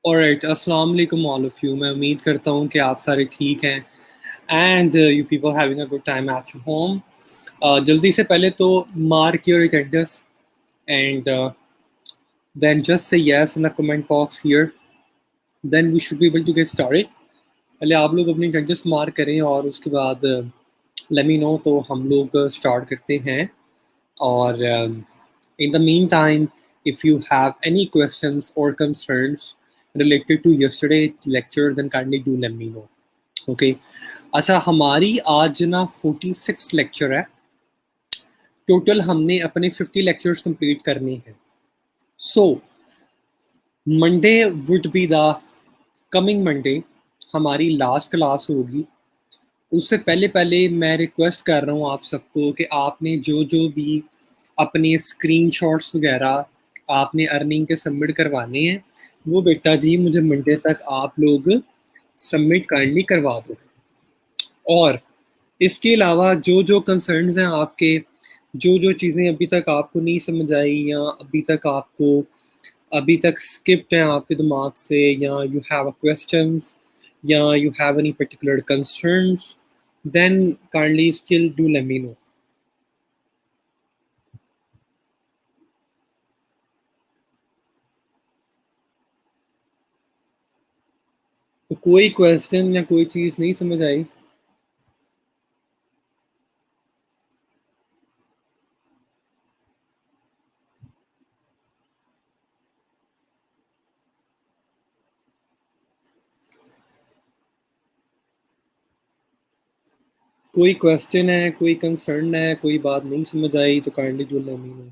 Alright, अस्सलाम वालेकुम all of you. मैं उम्मीद करता हूँ कि आप सारे ठीक हैं and you people having a good time at your home. जल्दी से पहले तो mark your attendance and then just say yes in the comment box here, then we should be able to get started. पहले आप लोग अपनी attendance mark करें और उसके बाद लेट मी नो, तो हम लोग स्टार्ट करते हैं। और in the meantime, if you have any questions or concerns related to yesterday's lecture, then kindly do let me know. Okay. अच्छा, हमारी आज ना 46 लेक्चर है टोटल। हमने अपने 50 लेक्चर्स कंप्लीट करने हैं। So Monday would be the coming Monday हमारी लास्ट क्लास होगी। उससे पहले पहले मैं रिक्वेस्ट कर रहा हूँ आप सबको कि आपने जो जो भी अपने स्क्रीनशॉट्स वगैरह आपने अर्निंग के सबमिट करवाने हैं, वो बेटा जी मुझे मंडे तक आप लोग सबमिट काइंडली करवा दो। और इसके अलावा जो जो कंसर्न्स हैं आपके, जो जो चीज़ें अभी तक आपको नहीं समझ आई या अभी तक स्किप्ड हैं आपके दिमाग से, या यू हैव अ क्वेश्चंस या you have any particular concerns, then kindly still do let me know. तो कोई क्वेश्चन या कोई चीज़ नहीं समझ आई? कोई क्वेश्चन है, कोई कंसर्न है, कोई बात नहीं समझ आई तो kindly do let me know.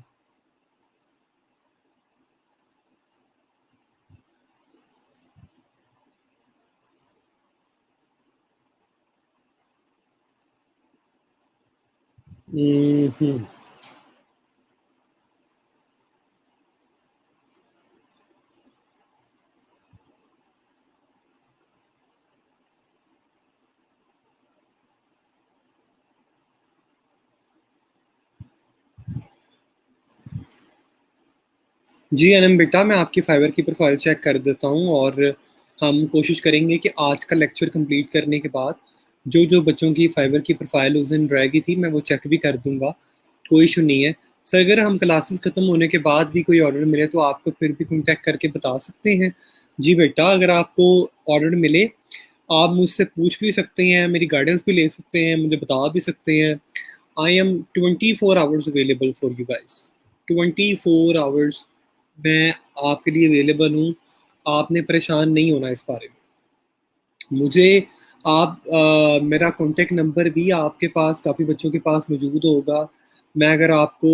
जी अनम बेटा, मैं आपकी फाइवर की प्रोफाइल चेक कर देता हूँ और हम कोशिश करेंगे कि आज का लेक्चर कंप्लीट करने के बाद जो जो बच्चों की फाइवर की प्रोफाइल उस दिन रह गई थी मैं वो चेक भी कर दूंगा। कोई इशू नहीं है सर। अगर हम क्लासेस ख़त्म होने के बाद भी कोई ऑर्डर मिले तो आपको फिर भी कॉन्टैक्ट करके बता सकते हैं। जी बेटा, अगर आपको ऑर्डर मिले आप मुझसे पूछ भी सकते हैं, मेरी गाइडेंस भी ले सकते हैं, मुझे बता भी सकते हैं। I am 24 hours available for you guys. 24 hours मैं आपके लिए अवेलेबल हूँ। आपने परेशान नहीं होना इस बारे में। मुझे आप मेरा कॉन्टेक्ट नंबर भी आपके पास, काफ़ी बच्चों के पास मौजूद होगा। मैं अगर आपको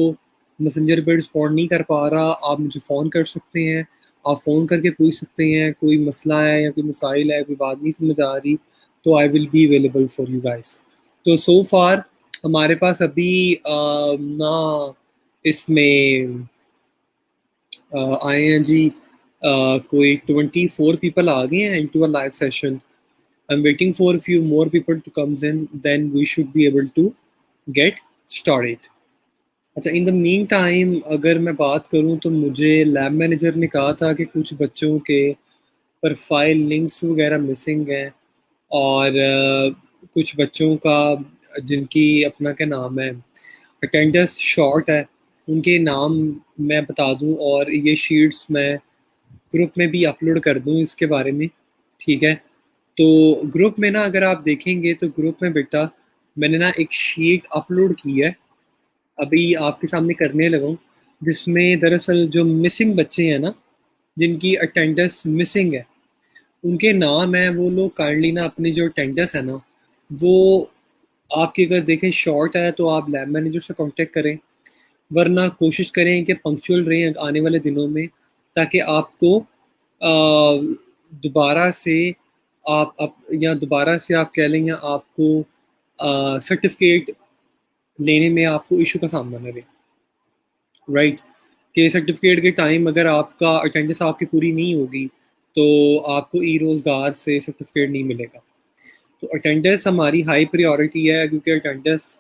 मैसेंजर पर रिस्पॉन्ड नहीं कर पा रहा, आप मुझे फ़ोन कर सकते हैं। आप फ़ोन करके पूछ सकते हैं, कोई मसला है या कोई मसाइल है, कोई बात नहीं समझ आ रही, तो I will be available for you guys. तो सो फार हमारे पास अभी ना इसमें आए हैं जी कोई 24 पीपल आ गए हैं into a live session. I am waiting for few more people to comes in, then we should be able to get started. अच्छा, इन द मीन टाइम अगर मैं बात करूं तो मुझे लैब मैनेजर ने कहा था कि कुछ बच्चों के प्रोफाइल लिंक्स वगैरह मिसिंग हैं और कुछ बच्चों का जिनकी अपना क्या नाम है अटेंडेंस शॉर्ट है, उनके नाम मैं बता दूं और ये शीट्स मैं ग्रुप में भी अपलोड कर दूं इसके बारे में। ठीक है, तो ग्रुप में ना अगर आप देखेंगे तो ग्रुप में बेटा मैंने ना एक शीट अपलोड की है, अभी आपके सामने करने लगा हूँ, जिसमें दरअसल जो मिसिंग बच्चे हैं ना, जिनकी अटेंडेंस मिसिंग है, उनके नाम है। वो लोग काइंडली ना अपनी जो अटेंडेंस है ना, वो आपकी अगर देखें शॉर्ट है तो आप लैब मैनेजर से कांटेक्ट करें, वरना कोशिश करें कि पंक्चुअल रहें आने वाले दिनों में, ताकि आपको दोबारा से या दोबारा से आप कह लें या आपको सर्टिफिकेट लेने में आपको इशू का सामना न रहे। राइट, के सर्टिफिकेट के टाइम अगर आपका अटेंडेंस आपकी पूरी नहीं होगी तो आपको ई रोज़गार से सर्टिफिकेट नहीं मिलेगा। तो अटेंडेंस हमारी हाई प्रायोरिटी है, क्योंकि अटेंडेंस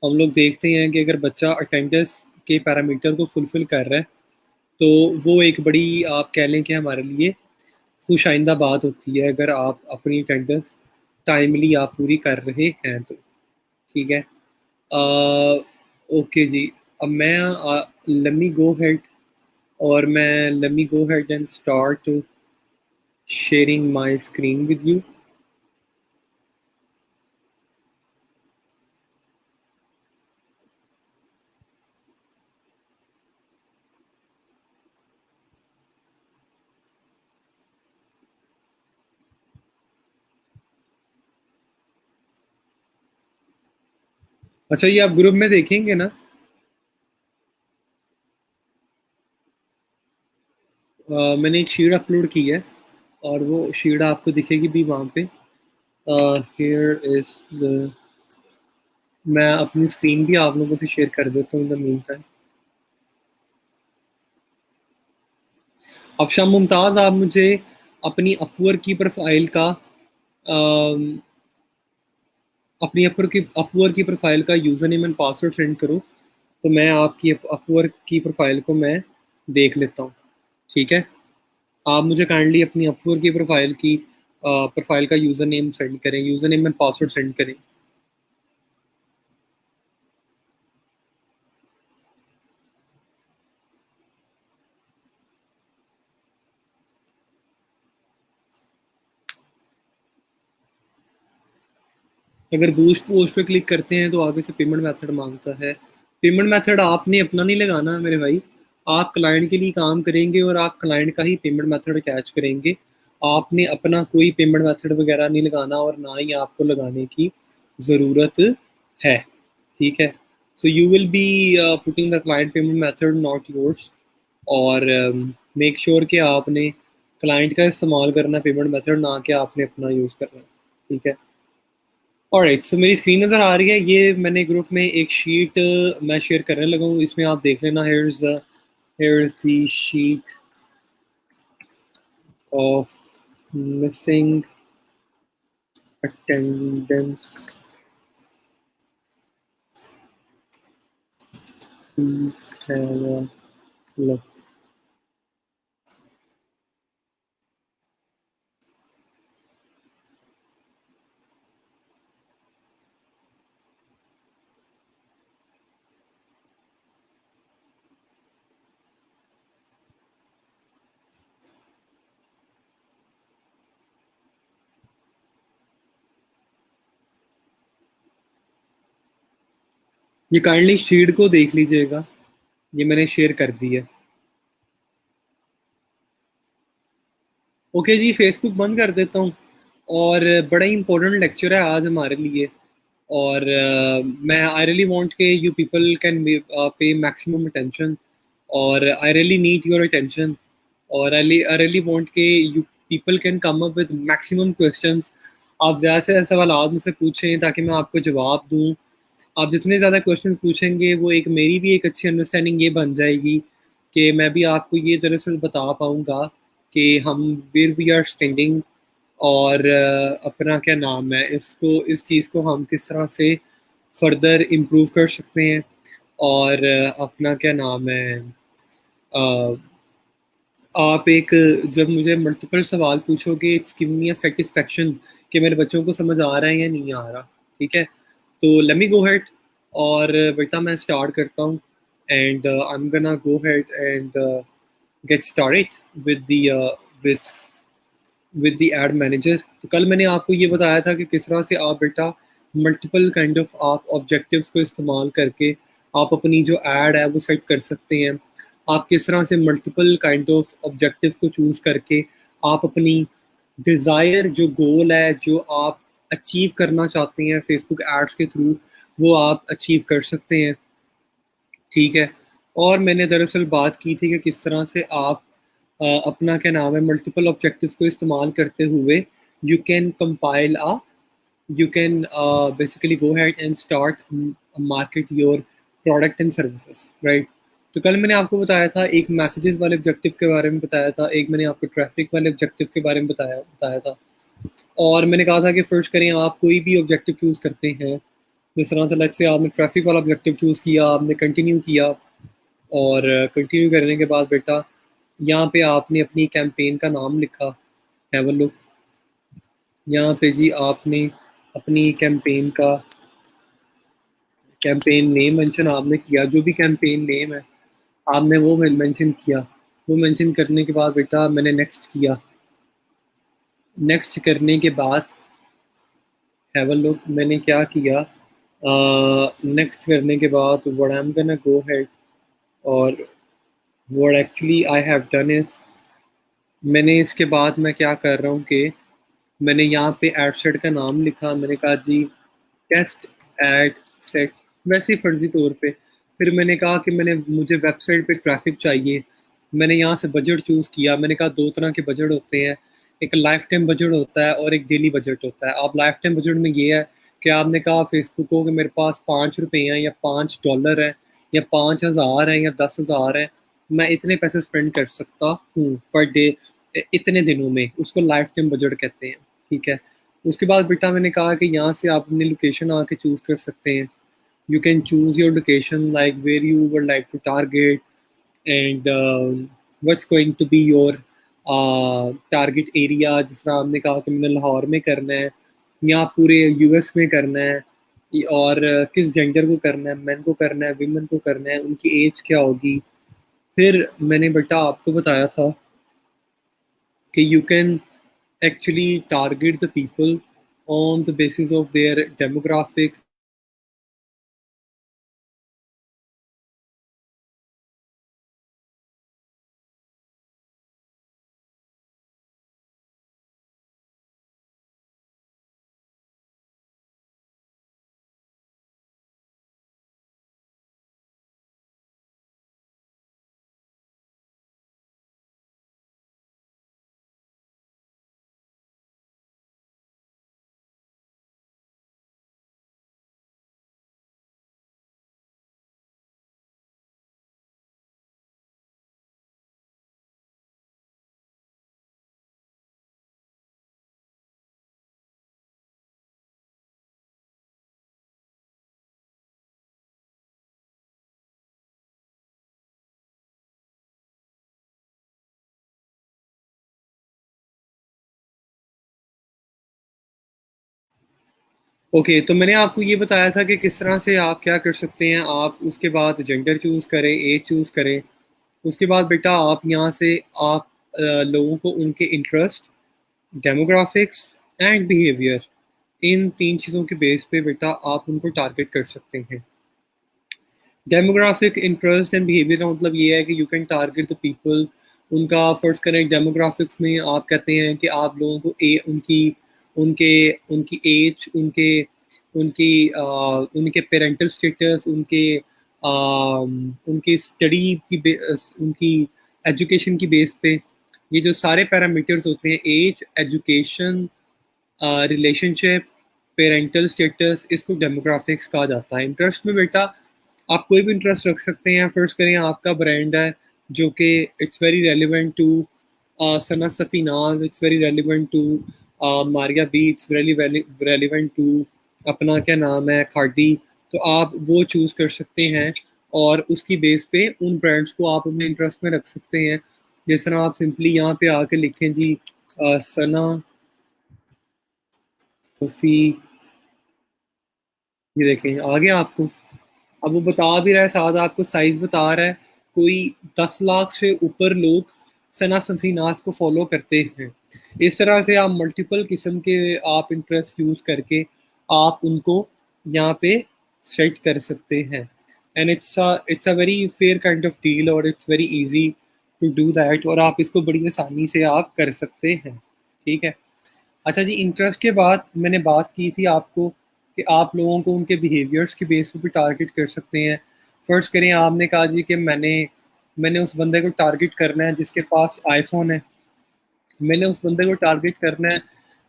हम लोग देखते हैं कि अगर बच्चा अटेंडेंस के पैरामीटर को फुलफ़िल कर रहा है तो वो एक बड़ी आप कह लें कि हमारे लिए खुश आइंदा बात होती है अगर आप अपनी अटेंडेंस टाइमली आप पूरी कर रहे हैं तो। ठीक है, ओके जी। अब मैं लेट मी गो हेड और मैं late me go head and start sharing my screen with you. अच्छा, ये आप ग्रुप में देखेंगे ना? मैंने एक शीट अपलोड की है और वो शीट आपको दिखेगी भी वहाँ पे। हियर इज द, मैं अपनी स्क्रीन भी आप लोगों से शेयर कर देता हूँ in the mean time. Afshan Mumtaz, आप मुझे अपनी अपवर्क की प्रोफाइल का अपनी अपवर्क की प्रोफाइल का user name and password send करो, तो मैं आपकी अपवर्क की प्रोफाइल को मैं देख लेता हूँ। ठीक है, आप मुझे काइंडली अपनी अपवर्क की प्रोफाइल का यूज़र नेम सेंड करें, user name and password send करें। अगर बूस्ट पोस्ट पे क्लिक करते हैं तो आगे से पेमेंट मेथड मांगता है। पेमेंट मेथड आपने अपना नहीं लगाना मेरे भाई, आप क्लाइंट के लिए काम करेंगे और आप क्लाइंट का ही पेमेंट मेथड कैच करेंगे। आपने अपना कोई पेमेंट मेथड वगैरह नहीं लगाना और ना ही आपको लगाने की ज़रूरत है। ठीक है, so you will be putting the client payment method not yours, और मेक श्योर कि आपने क्लाइंट का इस्तेमाल करना पेमेंट मेथड, ना कि आपने अपना यूज़ करना। ठीक है, ऑलराइट। सो मेरी स्क्रीन नज़र आ रही है, ये मैंने ग्रुप में एक शीट मैं शेयर करने लगा हूँ, इसमें आप देख लेना। Here is the sheet of missing attendance. Please have a look. ये काइंडली शीट को देख लीजिएगा, ये मैंने शेयर कर दी है। ओके जी, फेसबुक बंद कर देता हूँ। और बड़ा ही इंपॉर्टेंट लेक्चर है आज हमारे लिए, और मैं आई रियली वांट के you people can pay maximum attention, और I really need your attention, और आई रियली वांट के you people can come up with maximum questions. आप ज़्यादा से ज़्यादा सवाल मुझसे पूछें ताकि मैं आपको जवाब दूँ। आप जितने ज़्यादा क्वेश्चंस पूछेंगे वो एक मेरी भी एक अच्छी अंडरस्टैंडिंग ये बन जाएगी कि मैं भी आपको ये दरअसल बता पाऊँगा कि हम वेयर वी आर स्टैंडिंग, और अपना क्या नाम है, इसको इस चीज़ को हम किस तरह से फर्दर इम्प्रूव कर सकते हैं। और अपना क्या नाम है, अ, आप एक जब मुझे मल्टीपल सवाल पूछोगे, it's give me a satisfaction कि मेरे बच्चों को समझ आ रहा है या नहीं आ रहा। ठीक है, तो लेट मी गो हेड, और बेटा मैं स्टार्ट करता हूँ, and I am gonna go head and get started with the with with the add manager. तो कल मैंने आपको ये बताया था कि किस तरह से आप बेटा मल्टीपल काइंड ऑफ आप ऑब्जेक्टिव्स को इस्तेमाल करके आप अपनी जो एड है वो सेट कर सकते हैं। आप किस तरह से मल्टीपल काइंड ऑफ ऑब्जेक्टिव को चूज करके आप अपनी डिज़ायर जो गोल है, जो आप अचीव करना चाहते हैं फेसबुक एड्स के थ्रू, वो आप अचीव कर सकते हैं। ठीक है, और मैंने दरअसल बात की थी कि किस तरह से आप अपना क्या नाम है मल्टीपल ऑब्जेक्टिव्स को इस्तेमाल करते हुए you can compile you can basically go ahead and start market your product and services, right? तो कल मैंने आपको बताया था, एक मैसेजेस वाले ऑब्जेक्टिव के बारे में बताया था, एक मैंने आपको ट्रैफिक वाले ऑब्जेक्टिव के बारे में बताया था, और मैंने कहा था कि फर्स्ट करें आप कोई भी ऑब्जेक्टिव चूज़ करते हैं, जिस तरह से लेट्स से आपने ट्रैफिक वाला ऑब्जेक्टिव चूज़ किया, आपने कंटिन्यू किया, और कंटिन्यू करने के बाद बेटा यहाँ पे आपने अपनी कैंपेन का नाम लिखा, हैव अ लुक। यहाँ पे जी आपने अपनी कैंपेन नेम मेंशन आपने किया, जो भी कैंपेन नेम है आपने वो मेंशन किया। वो मेंशन करने के बाद बेटा मैंने नेक्स्ट किया। नेक्स्ट करने के बाद हैव अ लुक मैंने क्या किया, नेक्स्ट करने के बाद what I am gonna go ahead और what actually I have done is, मैंने इसके बाद मैं क्या कर रहा हूँ कि मैंने यहाँ पे एड सेट का नाम लिखा। मैंने कहा जी टेस्ट एड सेट, वैसे ही फर्जी तौर पे। फिर मैंने कहा कि मुझे वेबसाइट पे ट्रैफिक चाहिए। मैंने यहाँ से बजट चूज़ किया। मैंने कहा दो तरह के बजट होते हैं, एक लाइफ टाइम बजट होता है और एक डेली बजट होता है। आप लाइफ टाइम बजट में ये है कि आपने कहा फेसबुक को कि मेरे पास $5 हैं या $5 हैं या 5,000 हैं या 10,000 हैं, मैं इतने पैसे स्पेंड कर सकता हूँ पर डे इतने दिनों में, उसको लाइफ टाइम बजट कहते हैं। ठीक है। उसके बाद बेटा मैंने कहा कि यहाँ से आप अपनी लोकेशन आके चूज़ कर सकते हैं। You can choose your location like where you would like to target and what's going to be your target area. जिस तरह आपने कहा कि मैंने लाहौर में करना है या पूरे यूएस में करना है, और किस जेंडर को करना है, मैन को करना है, विमेन को करना है, उनकी एज क्या होगी। फिर मैंने बेटा आपको बताया था कि you can actually target the people on the basis of their demographics. Okay, तो मैंने आपको ये बताया था कि किस तरह से आप क्या कर सकते हैं। आप उसके बाद जेंडर चूज़ करें, एज चूज़ करें। उसके बाद बेटा आप यहाँ से आप लोगों को उनके इंटरेस्ट, डेमोग्राफिक्स एंड बिहेवियर, इन 3 चीज़ों के बेस पे बेटा आप उनको टारगेट कर सकते हैं। डेमोग्राफिक इंटरेस्ट एंड बिहेवियर का मतलब ये है कि you can target the people. उनका फर्स्ट करें डेमोग्राफिक्स में आप कहते हैं कि आप लोगों को उनकी उनके उनकी एज, उनकी उनके पेरेंटल स्टेटस, उनकी स्टडी उनकी एजुकेशन की बेस पे, ये जो सारे पैरामीटर्स होते हैं, age, education, relationship, parental status, इसको डेमोग्राफिक्स कहा जाता है। इंटरेस्ट में बेटा आप कोई भी इंटरेस्ट रख सकते हैं। फर्स्ट करें आपका ब्रांड है जो कि it's very relevant to Sana Safinaz, it's very relevant to Maria B, it's very relevant to अपना क्या नाम है खादी। तो आप वो चूज़ कर सकते हैं और उसकी बेस पे उन ब्रांड्स को आप अपने इंटरेस्ट में रख सकते हैं। जिस तरह आप सिंपली यहाँ पे आके लिखें जी सना सफ़ी, ये देखें आ गया आपको। अब वो बता भी रहा है, साथ आपको साइज बता रहा है। कोई 10 लाख से ऊपर लोग सना सफीनास को फॉलो करते हैं। इस तरह से आप मल्टीपल किस्म के आप इंटरेस्ट यूज करके आप उनको यहाँ पे सेट कर सकते हैं। And it's a very fair kind of deal और it's very easy to do that, और आप इसको बड़ी आसानी से आप कर सकते हैं। ठीक है। अच्छा जी, इंटरेस्ट के बाद मैंने बात की थी आपको कि आप लोगों को उनके बिहेवियर्स के बेस पे भी टारगेट कर सकते हैं। फर्स्ट करें, आपने कहा जी कि मैंने उस बंदे को टारगेट करना है जिसके पास आईफोन है। मैंने उस बंदे को टारगेट करना है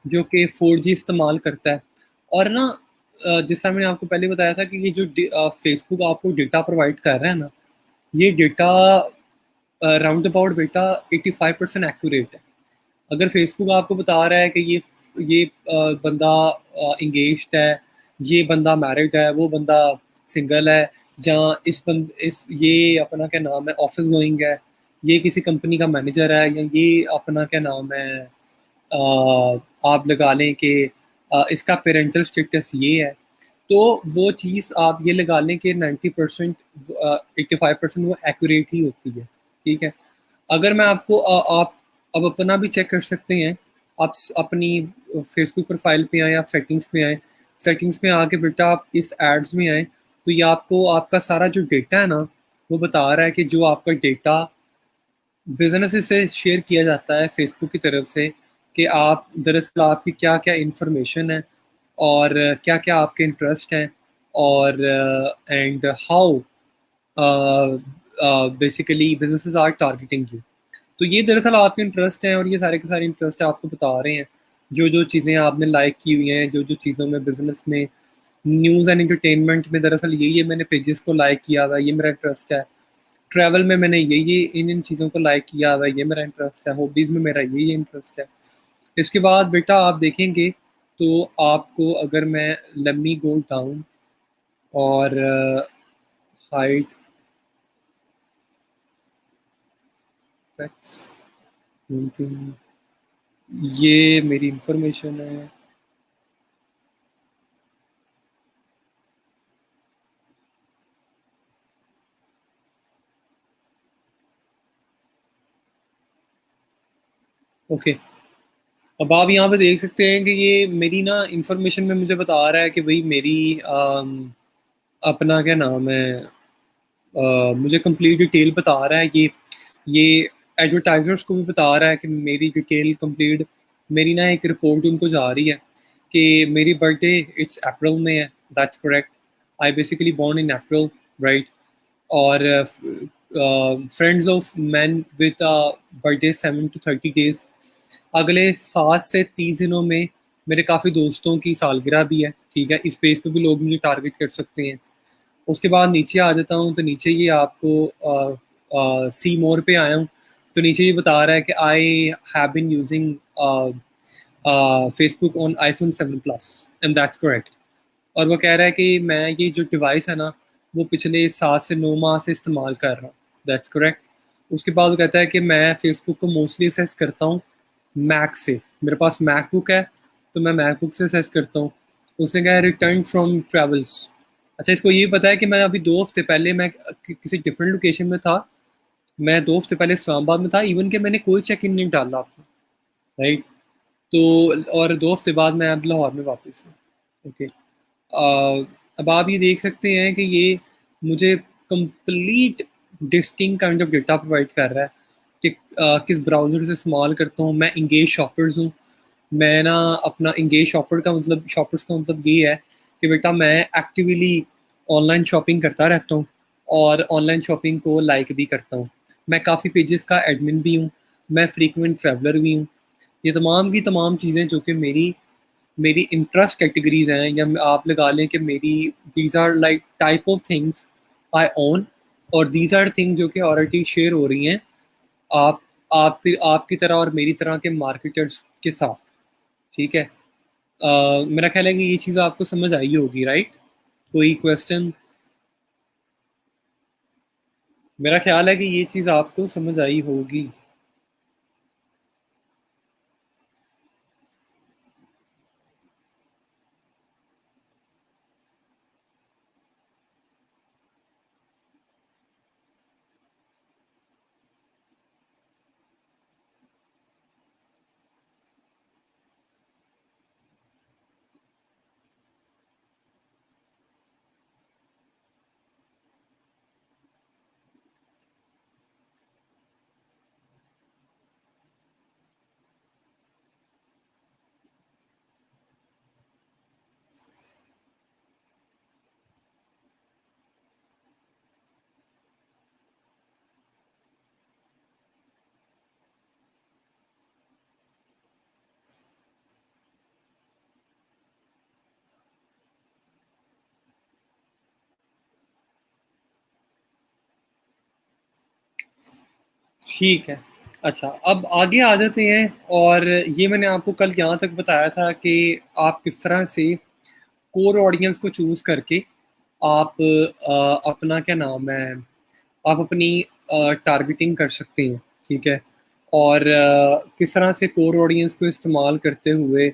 जो कि 4G इस्तेमाल करता है। और ना जैसा मैंने आपको पहले बताया था कि ये जो फेसबुक आपको डेटा प्रोवाइड कर रहा है ना, ये डेटा राउंड अबाउट बेटा 85% एक्यूरेट है। अगर फेसबुक आपको बता रहा है कि ये बंदा इंगेज्ड है, ये बंदा मैरिड है, वो बंदा सिंगल है, या इस ये अपना क्या नाम है ऑफिस गोइंग है, ये किसी कंपनी का मैनेजर है, या ये अपना क्या नाम है आप लगा लें कि इसका पेरेंटल स्टेटस ये है, तो वो चीज़ आप ये लगा लें कि 90% 85% वो एक्यूरेट ही होती है, ठीक है? अगर मैं आपको आप अब अपना भी चेक कर सकते हैं, आप अपनी फेसबुक प्रोफाइल पे आएँ, आप सेटिंग्स में आएँ, सेटिंग्स में आके बेटा आप इस एड्स में आएँ, तो ये आपको आपका सारा जो डेटा है ना, वो बता रहा है कि जो आपका डेटा बिज़नेस से शेयर किया जाता है फेसबुक की तरफ से कि आप दरअसल आपकी क्या-क्या इन्फॉर्मेशन है और क्या-क्या आपके इंटरेस्ट हैं और and how basically businesses are targeting you. तो ये दरअसल आपके इंटरेस्ट हैं और ये सारे के सारे इंटरेस्ट आपको बता रहे हैं। जो-जो चीज़ें आपने लाइक की हुई हैं, जो-जो चीज़ों में बिज़नेस में, न्यूज़ एंड एंटरटेनमेंट में दरअसल ये मैंने पेजेस को लाइक किया हुआ है, ये मेरा इंटरेस्ट है। ट्रैवल में मैंने ये इन चीज़ों को लाइक किया हुआ है, ये मेरा इंटरेस्ट है, हॉबीज़ में मेरा ये इंटरेस्ट है। इसके बाद बेटा आप देखेंगे तो आपको अगर मैं लेट मी गो डाउन और हाइड फैक्ट्स ये मेरी इंफॉर्मेशन है। ओके, अब आप यहाँ पे देख सकते हैं कि ये मेरी ना इंफॉर्मेशन में मुझे बता रहा है कि भाई मेरी अपना क्या नाम है, मुझे कंप्लीट डिटेल बता रहा है ये एडवर्टाइजर्स को भी बता रहा है कि मेरी डिटेल कंप्लीट मेरी ना एक रिपोर्ट उनको जा रही है कि मेरी बर्थडे इट्स अप्रैल में है, that's correct. I basically born in April, right? और friends of man with birthday 7 to 30 days। अगले 7 से 30 दिनों में मेरे काफ़ी दोस्तों की सालगिरह भी है, ठीक है? इस पेज पे भी लोग मुझे टारगेट कर सकते हैं। उसके बाद नीचे आ जाता हूँ तो नीचे ये आपको सी मोर पे आया हूँ, तो नीचे ये बता रहा है कि I have been using Facebook on iPhone 7 plus and that's correct. और वो कह रहा है कि मैं ये जो डिवाइस है ना, वो पिछले 7 से 9 माह से इस्तेमाल कर रहा हूँ, दैट्स करेक्ट। उसके बाद वो कहता है कि मैं फेसबुक को मोस्टली असेस करता हूँ मैक से, मेरे पास मैकबुक है तो मैं मैकबुक से असेस करता हूँ। उसने कहा रिटर्न फ्रॉम ट्रेवल्स। अच्छा, इसको ये पता है कि मैं अभी 2 हफ्ते पहले मैं किसी डिफरेंट लोकेशन में था, मैं 2 हफ्ते पहले इस्लामाबाद में था, इवन कि मैंने कोई चेक इन नहीं डाला आपको, राइट? तो और 2 हफ्ते बाद मैं अब लाहौर में वापस हूँ। ओके, अब आप ये देख सकते हैं कि ये मुझे complete distinct kind of data provide कर रहा है कि किस ब्राउज़र से इस्तेमाल करता हूँ। मैं इंगेज शॉपर्स हूँ। मैं ना अपना इंगेज शॉपर्स का मतलब ये है कि बेटा मैं एक्टिवली ऑनलाइन शॉपिंग करता रहता हूँ और ऑनलाइन शॉपिंग को लाइक भी करता हूँ। मैं काफ़ी पेजेस का एडमिन भी हूँ, मैं फ्रीक्वेंट ट्रैवलर भी हूँ। ये तमाम की तमाम चीज़ें जो कि मेरी मेरी इंटरेस्ट कैटेगरीज हैं, या आप लगा लें कि मेरी these are like type of things I own, और दीज आर थिंग जो कि ऑलरेडी शेयर हो रही हैं आप आपकी तरह और मेरी तरह के मार्केटर्स के साथ, ठीक है? मेरा ख्याल है कि ये चीज़ आपको समझ आई होगी, राइट? कोई क्वेश्चन? मेरा ख्याल है कि ये चीज़ आपको समझ आई होगी। ठीक है। अच्छा, अब आगे आ जाते हैं, और ये मैंने आपको कल यहाँ तक बताया था कि आप किस तरह से कोर ऑडियंस को चूज़ करके आप अपना क्या नाम है, आप अपनी टारगेटिंग कर सकते हैं, ठीक है? और किस तरह से कोर ऑडियंस को इस्तेमाल करते हुए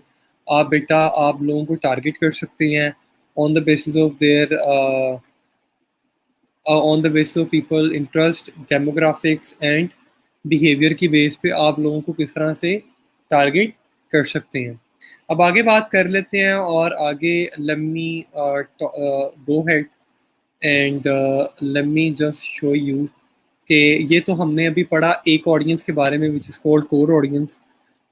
आप लोगों को टारगेट कर सकते हैं on the basis of their on the basis of people interest, demographics and behaviour की बेस पे आप लोगों को किस तरह से टारगेट कर सकते हैं। अब आगे बात कर लेते हैं और आगे late me go head and let me just show you कि ये तो हमने अभी पढ़ा एक ऑडियंस के बारे में which is called core audience,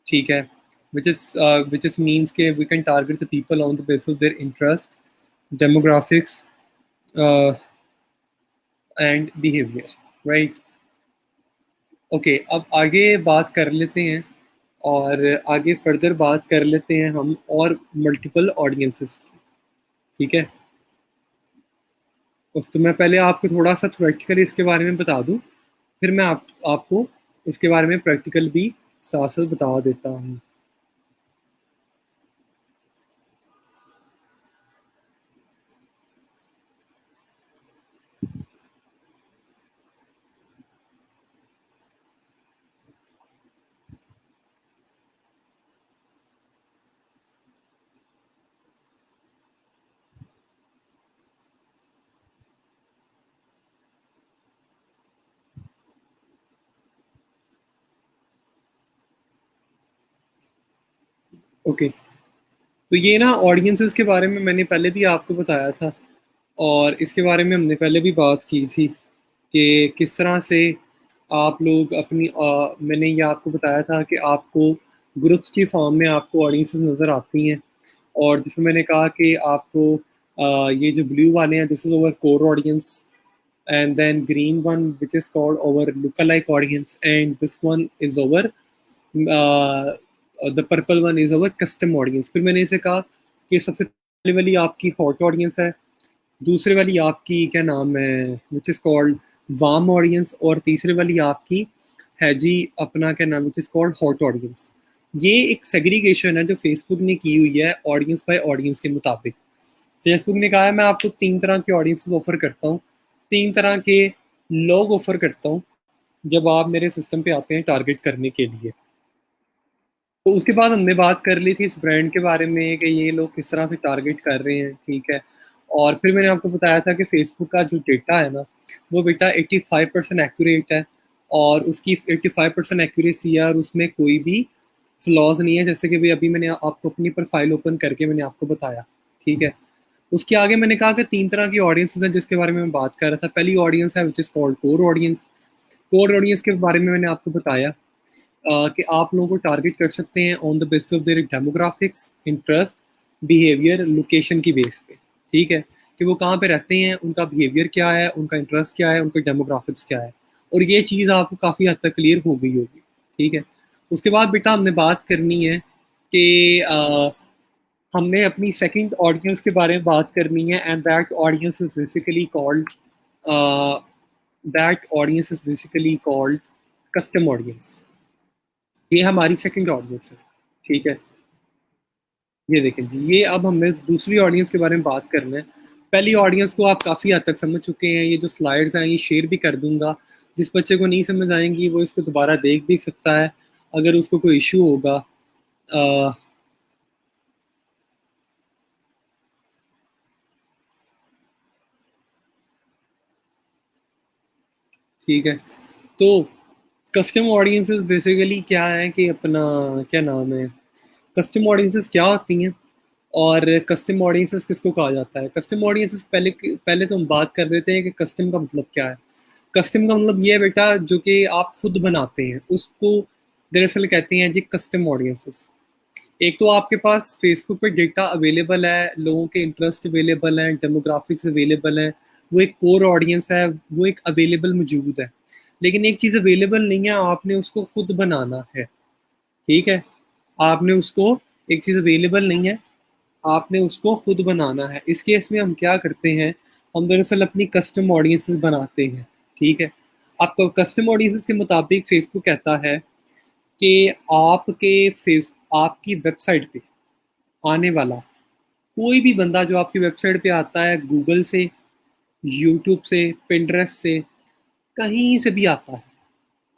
ठीक है, which is means के we can target the people on the basis of their interest, demographics and behavior, right? Okay, अब आगे बात कर लेते हैं और आगे फर्दर बात कर लेते हैं हम और मल्टीपल ऑडियंसेस की, ठीक है। तो मैं पहले आपको थोड़ा सा थ्योरेटिकली इसके बारे में बता दूं, फिर मैं आपको इसके बारे में प्रैक्टिकल भी साथ साथ बता देता हूँ। ओके, तो ये ना ऑडियंसेस के बारे में मैंने पहले भी आपको बताया था और इसके बारे में हमने पहले भी बात की थी कि किस तरह से आप लोग अपनी मैंने ये आपको बताया था कि आपको ग्रुप्स की फॉर्म में आपको ऑडियंसेस नज़र आती हैं और जिसमें मैंने कहा कि आपको ये जो ब्लू वाले हैं this is over core audience and then green one which is called our lookalike audience and this one is our the purple one is our custom audience. फिर मैंने इसे कहा कि सबसे पहले वाली आपकी हॉट ऑडियंस है, दूसरे वाली आपकी क्या नाम है which is called warm audience और तीसरे वाली आपकी है जी अपना क्या नाम which is called hot audience. ये एक सेग्रीगेशन है जो फेसबुक ने की हुई है ऑडियंस बाय ऑडियंस के मुताबिक। फेसबुक ने कहा है मैं आपको 3 तरह के ऑडियंसेस ऑफर करता हूँ, 3 तरह के लोग ऑफर करता हूँ जब आप मेरे सिस्टम पे आते हैं टारगेट करने के लिए। तो उसके बाद हमने बात कर ली थी इस ब्रांड के बारे में कि ये लोग किस तरह से टारगेट कर रहे हैं, ठीक है। और फिर मैंने आपको बताया था कि फेसबुक का जो डेटा है ना वो बेटा 85% एक्यूरेट है और उसकी 85% एक्यूरेसी है और उसमें कोई भी फ्लॉज नहीं है, जैसे कि भाई अभी मैंने आपको अपनी प्रोफाइल ओपन करके मैंने आपको बताया, ठीक है। उसके आगे मैंने कहा कि 3 तरह की ऑडियंसेस हैं जिसके बारे में मैं बात कर रहा था। पहली ऑडियंस है which is called core audience. Core audience के बारे में मैंने आपको बताया कि आप लोगों को टारगेट कर सकते हैं on the basis of their demographics, interest, behaviour, location की बेस पे, ठीक है, कि वो कहाँ पे रहते हैं, उनका बिहेवियर क्या है, उनका इंटरेस्ट क्या है, उनका डेमोग्राफिक्स क्या है। और ये चीज़ आपको काफ़ी हद तक क्लियर हो गई होगी, ठीक है। उसके बाद बेटा हमने बात करनी है कि हमने अपनी सेकंड ऑडियंस के बारे में बात करनी है and that audience is basically called custom audience. ये हमारी सेकंड ऑडियंस है, ठीक है। ये देखें जी, ये अब हमने दूसरी ऑडियंस के बारे में बात करना है। पहली ऑडियंस को आप काफ़ी हद तक समझ चुके हैं, ये जो स्लाइड्स हैं ये शेयर भी कर दूंगा, जिस बच्चे को नहीं समझ आएंगी वो इसको दोबारा देख भी सकता है अगर उसको कोई इशू होगा। ठीक है, तो कस्टम ऑडियंसेस बेसिकली क्या है कि अपना क्या नाम है, कस्टम ऑडियंसेस क्या होती हैं और कस्टम ऑडियंसेस किसको कहा जाता है। कस्टम ऑडियंसेस पहले तो हम बात कर रहे थे कि कस्टम का मतलब क्या है। कस्टम का मतलब ये है बेटा जो कि आप खुद बनाते हैं उसको दरअसल कहते हैं जी कस्टम ऑडियंसेस। एक तो आपके पास फेसबुक पे डेटा अवेलेबल है, लोगों के इंटरेस्ट अवेलेबल हैं, डेमोग्राफिक्स अवेलेबल हैं, वो एक कोर ऑडियंस है, वो एक अवेलेबल मौजूद है। लेकिन एक चीज़ अवेलेबल नहीं है, आपने उसको खुद बनाना है, ठीक है। आपने उसको एक चीज़ अवेलेबल नहीं है, आपने उसको खुद बनाना है। इस केस में हम क्या करते हैं, हम दरअसल अपनी कस्टम ऑडियंसेस बनाते हैं, ठीक है। आपको कस्टम ऑडियंसेस के मुताबिक फेसबुक कहता है कि आपकी वेबसाइट पे आने वाला कोई भी बंदा जो आपकी वेबसाइट पे आता है गूगल से, यूट्यूब से, पिंटरेस्ट से, कहीं से भी आता है,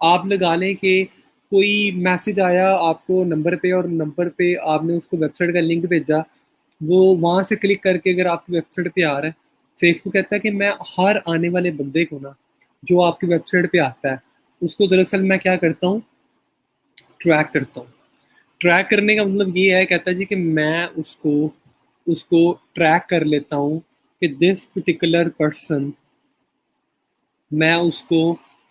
आप लगा लें कि कोई मैसेज आया आपको नंबर पे और नंबर पे आपने उसको वेबसाइट का लिंक भेजा, वो वहाँ से क्लिक करके अगर आपकी वेबसाइट पे आ रहा है, फेसबुक कहता है कि मैं हर आने वाले बंदे को ना, जो आपकी वेबसाइट पे आता है, उसको दरअसल मैं क्या करता हूँ, ट्रैक करता हूँ। ट्रैक करने का मतलब ये है, कहता है जी कि मैं उसको उसको ट्रैक कर लेता हूँ कि दिस पर्टिकुलर पर्सन, मैं उसको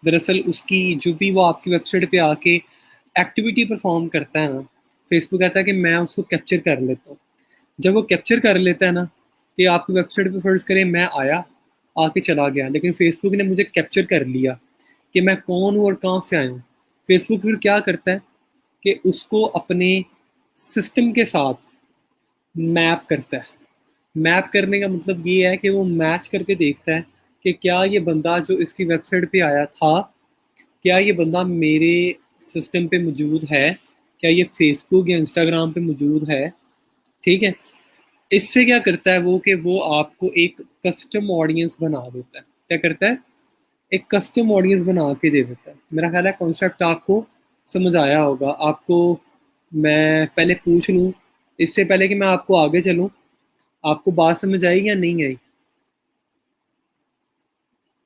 दरअसल उसकी जो भी वो आपकी वेबसाइट पे आके एक्टिविटी परफॉर्म करता है ना, फेसबुक कहता है कि मैं उसको कैप्चर कर लेता हूँ। जब वो कैप्चर कर लेता है ना, कि आपकी वेबसाइट पे फर्ज करें मैं आया, आके चला गया, लेकिन फेसबुक ने मुझे कैप्चर कर लिया कि मैं कौन हूँ और कहाँ से आया हूँ। फेसबुक फिर क्या करता है कि उसको अपने सिस्टम के साथ मैप करता है। मैप करने का मतलब ये है कि वो मैच करके देखता है कि क्या ये बंदा जो इसकी वेबसाइट पे आया था, क्या ये बंदा मेरे सिस्टम पे मौजूद है, क्या ये फेसबुक या इंस्टाग्राम पे मौजूद है। ठीक है। इससे क्या करता है वो, कि वो आपको एक कस्टम ऑडियंस बना देता है। क्या करता है, एक कस्टम ऑडियंस बना के दे देता है। मेरा ख्याल है कॉन्सेप्ट आपको समझ आया होगा। आपको मैं पहले पूछ लूँ, इससे पहले कि मैं आपको आगे चलूँ, आपको बात समझ आई या नहीं आई?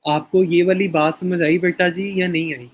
आपको ये वाली बात समझ आई बेटा जी या नहीं आई?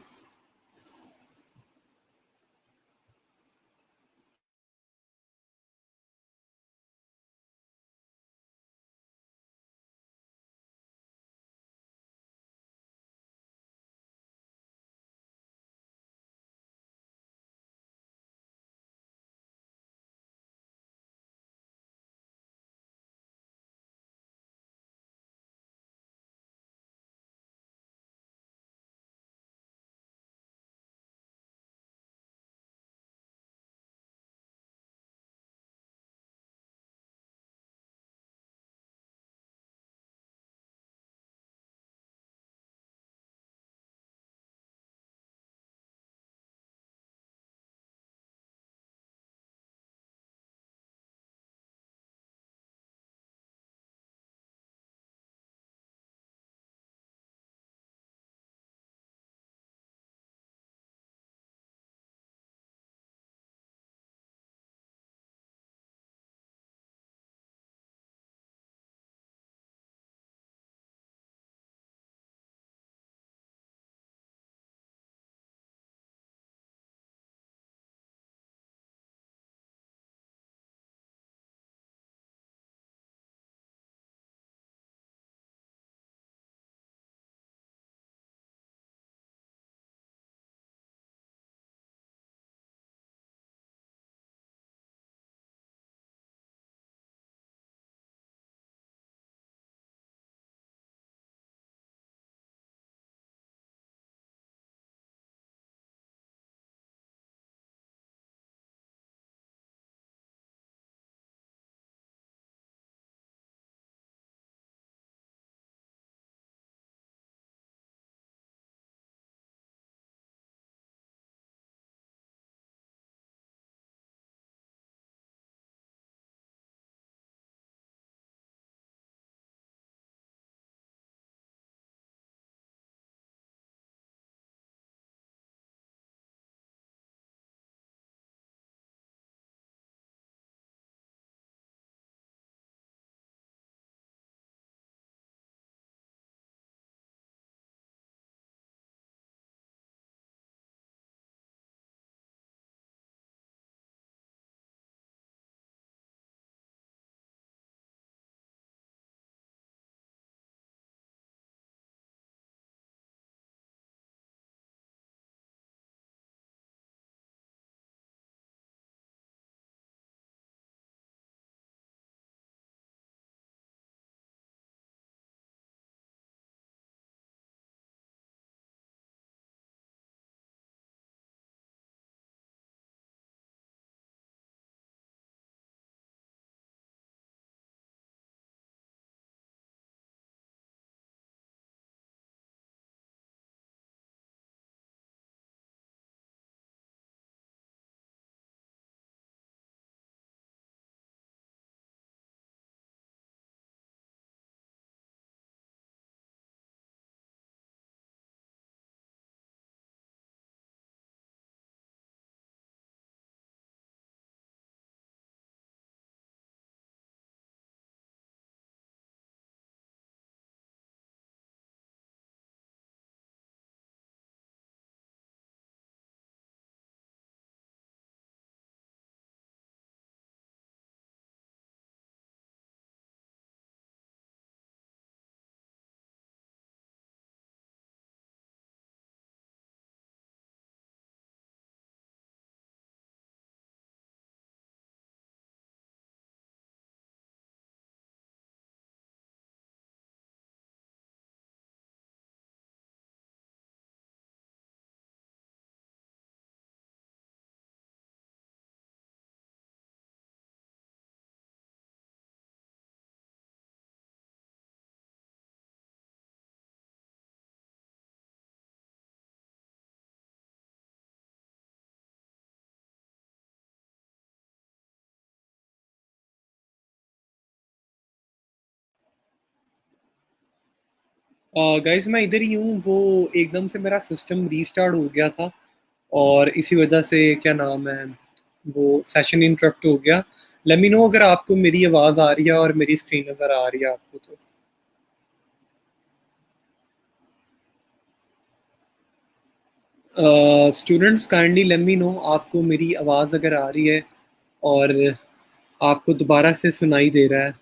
गाइस मैं इधर ही हूँ। वो एकदम से मेरा सिस्टम रीस्टार्ट हो गया था और इसी वजह से क्या नाम है, वो सेशन इंटरप्ट हो गया। लेट मी नो अगर आपको मेरी आवाज़ आ रही है और मेरी स्क्रीन नज़र आ रही है आपको तो। Students kindly let me no आपको मेरी आवाज़ अगर आ रही है और आपको दोबारा से सुनाई दे रहा है।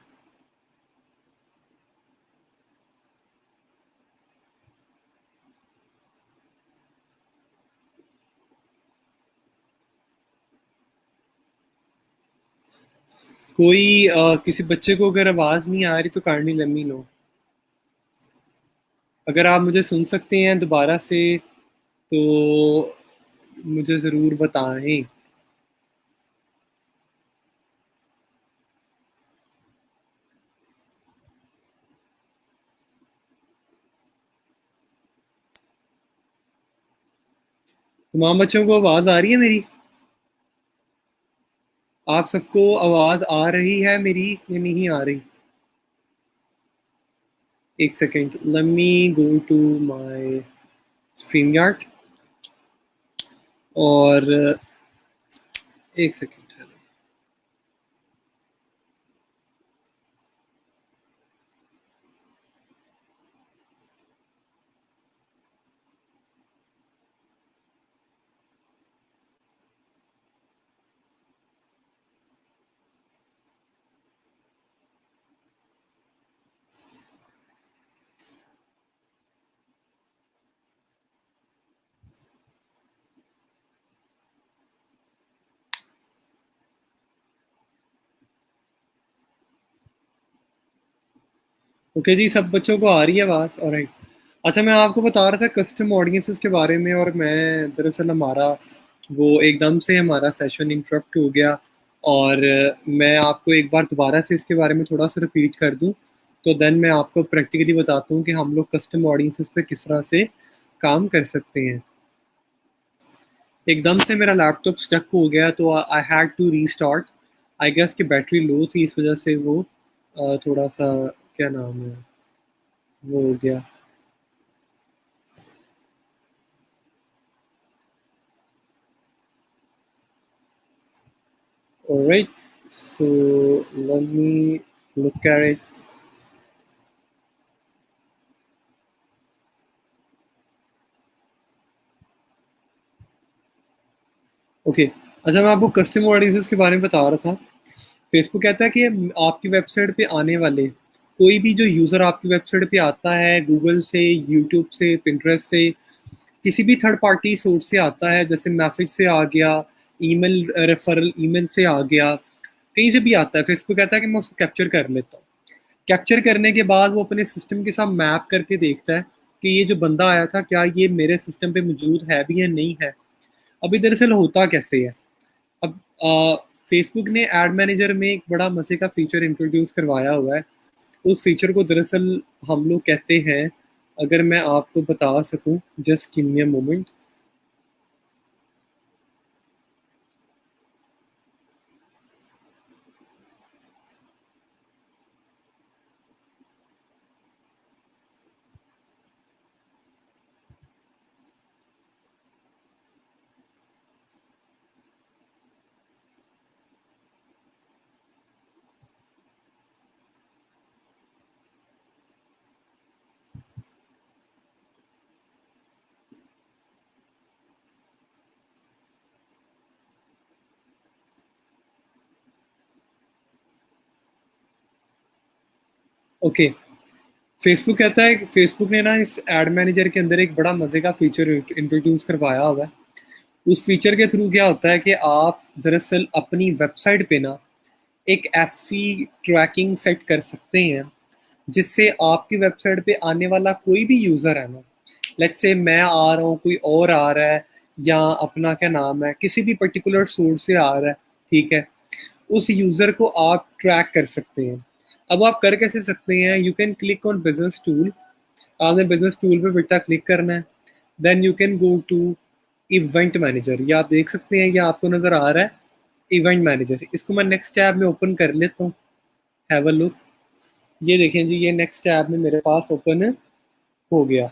कोई किसी बच्चे को अगर आवाज़ नहीं आ रही तो काइंडली लेट मी नो। अगर आप मुझे सुन सकते हैं दोबारा से तो मुझे ज़रूर बताएं। तमाम बच्चों को आवाज़ आ रही है मेरी? आप सबको आवाज़ आ रही है मेरी या नहीं आ रही? एक second, let me go to my stream yard और एक सेकेंड। ओके जी, सब बच्चों को आ रही है आवाज़? ऑलराइट। अच्छा, मैं आपको बता रहा था कस्टम ऑडियंसेस के बारे में और मैं दरअसल हमारा वो एकदम से हमारा सेशन इंटरप्ट हो गया और मैं आपको एक बार दोबारा से इसके बारे में थोड़ा सा रिपीट कर दूं तो देन मैं आपको प्रैक्टिकली बताता हूँ कि हम लोग कस्टम ऑडियंसेस पे किस तरह से काम कर सकते हैं। एकदम से मेरा लैपटॉप स्टक हो गया तो I had to restart. I guess कि बैटरी लो थी, इस वजह से वो थोड़ा सा क्या नाम है, वो हो गया। Alright, so let me look at it. Okay, अच्छा मैं आपको कस्टम ऑडियंसेस के बारे में बता रहा था। फेसबुक कहता है कि आपकी वेबसाइट पे आने वाले कोई भी जो यूज़र आपकी वेबसाइट पे आता है, गूगल से, यूट्यूब से, पिंटरेस्ट से, किसी भी थर्ड पार्टी सोर्स से आता है, जैसे मैसेज से आ गया, ईमेल रेफरल ईमेल से आ गया, कहीं से भी आता है, फेसबुक कहता है कि मैं उसको कैप्चर कर लेता हूँ। कैप्चर करने के बाद वो अपने सिस्टम के साथ मैप करके देखता है कि ये जो बंदा आया था क्या ये मेरे सिस्टम पे मौजूद है भी या नहीं है। अभी दरअसल होता कैसे है, अब फेसबुक ने एड मैनेजर में एक बड़ा मजे का फीचर इंट्रोड्यूस करवाया हुआ है। उस फीचर को दरअसल हम लोग कहते हैं, अगर मैं आपको बता सकूं, just give me a moment. Okay, Facebook कहता है, फेसबुक ने ना इस एड मैनेजर के अंदर एक बड़ा मजे का फीचर इंट्रोड्यूस करवाया हुआ है। उस फीचर के थ्रू क्या होता है कि आप दरअसल अपनी वेबसाइट पे ना एक ऐसी ट्रैकिंग सेट कर सकते हैं जिससे आपकी वेबसाइट पे आने वाला कोई भी यूज़र है ना, लेट्स से मैं आ रहा हूँ, कोई और आ रहा है, या अपना क्या नाम है किसी भी पर्टिकुलर सोर्स से आ रहा है, ठीक है, उस यूज़र को आप ट्रैक कर सकते हैं। अब आप कर कैसे सकते हैं, you can click on business tool. आपने बिजनेस टूल पे बेटा क्लिक करना है, then you can go to event manager. ये आप देख सकते हैं, ये आपको नज़र आ रहा है इवेंट मैनेजर। इसको मैं नेक्स्ट टैब में ओपन कर लेता हूँ, हैव अ लुक। ये देखें जी, ये नेक्स्ट टैब में मेरे पास ओपन हो गया।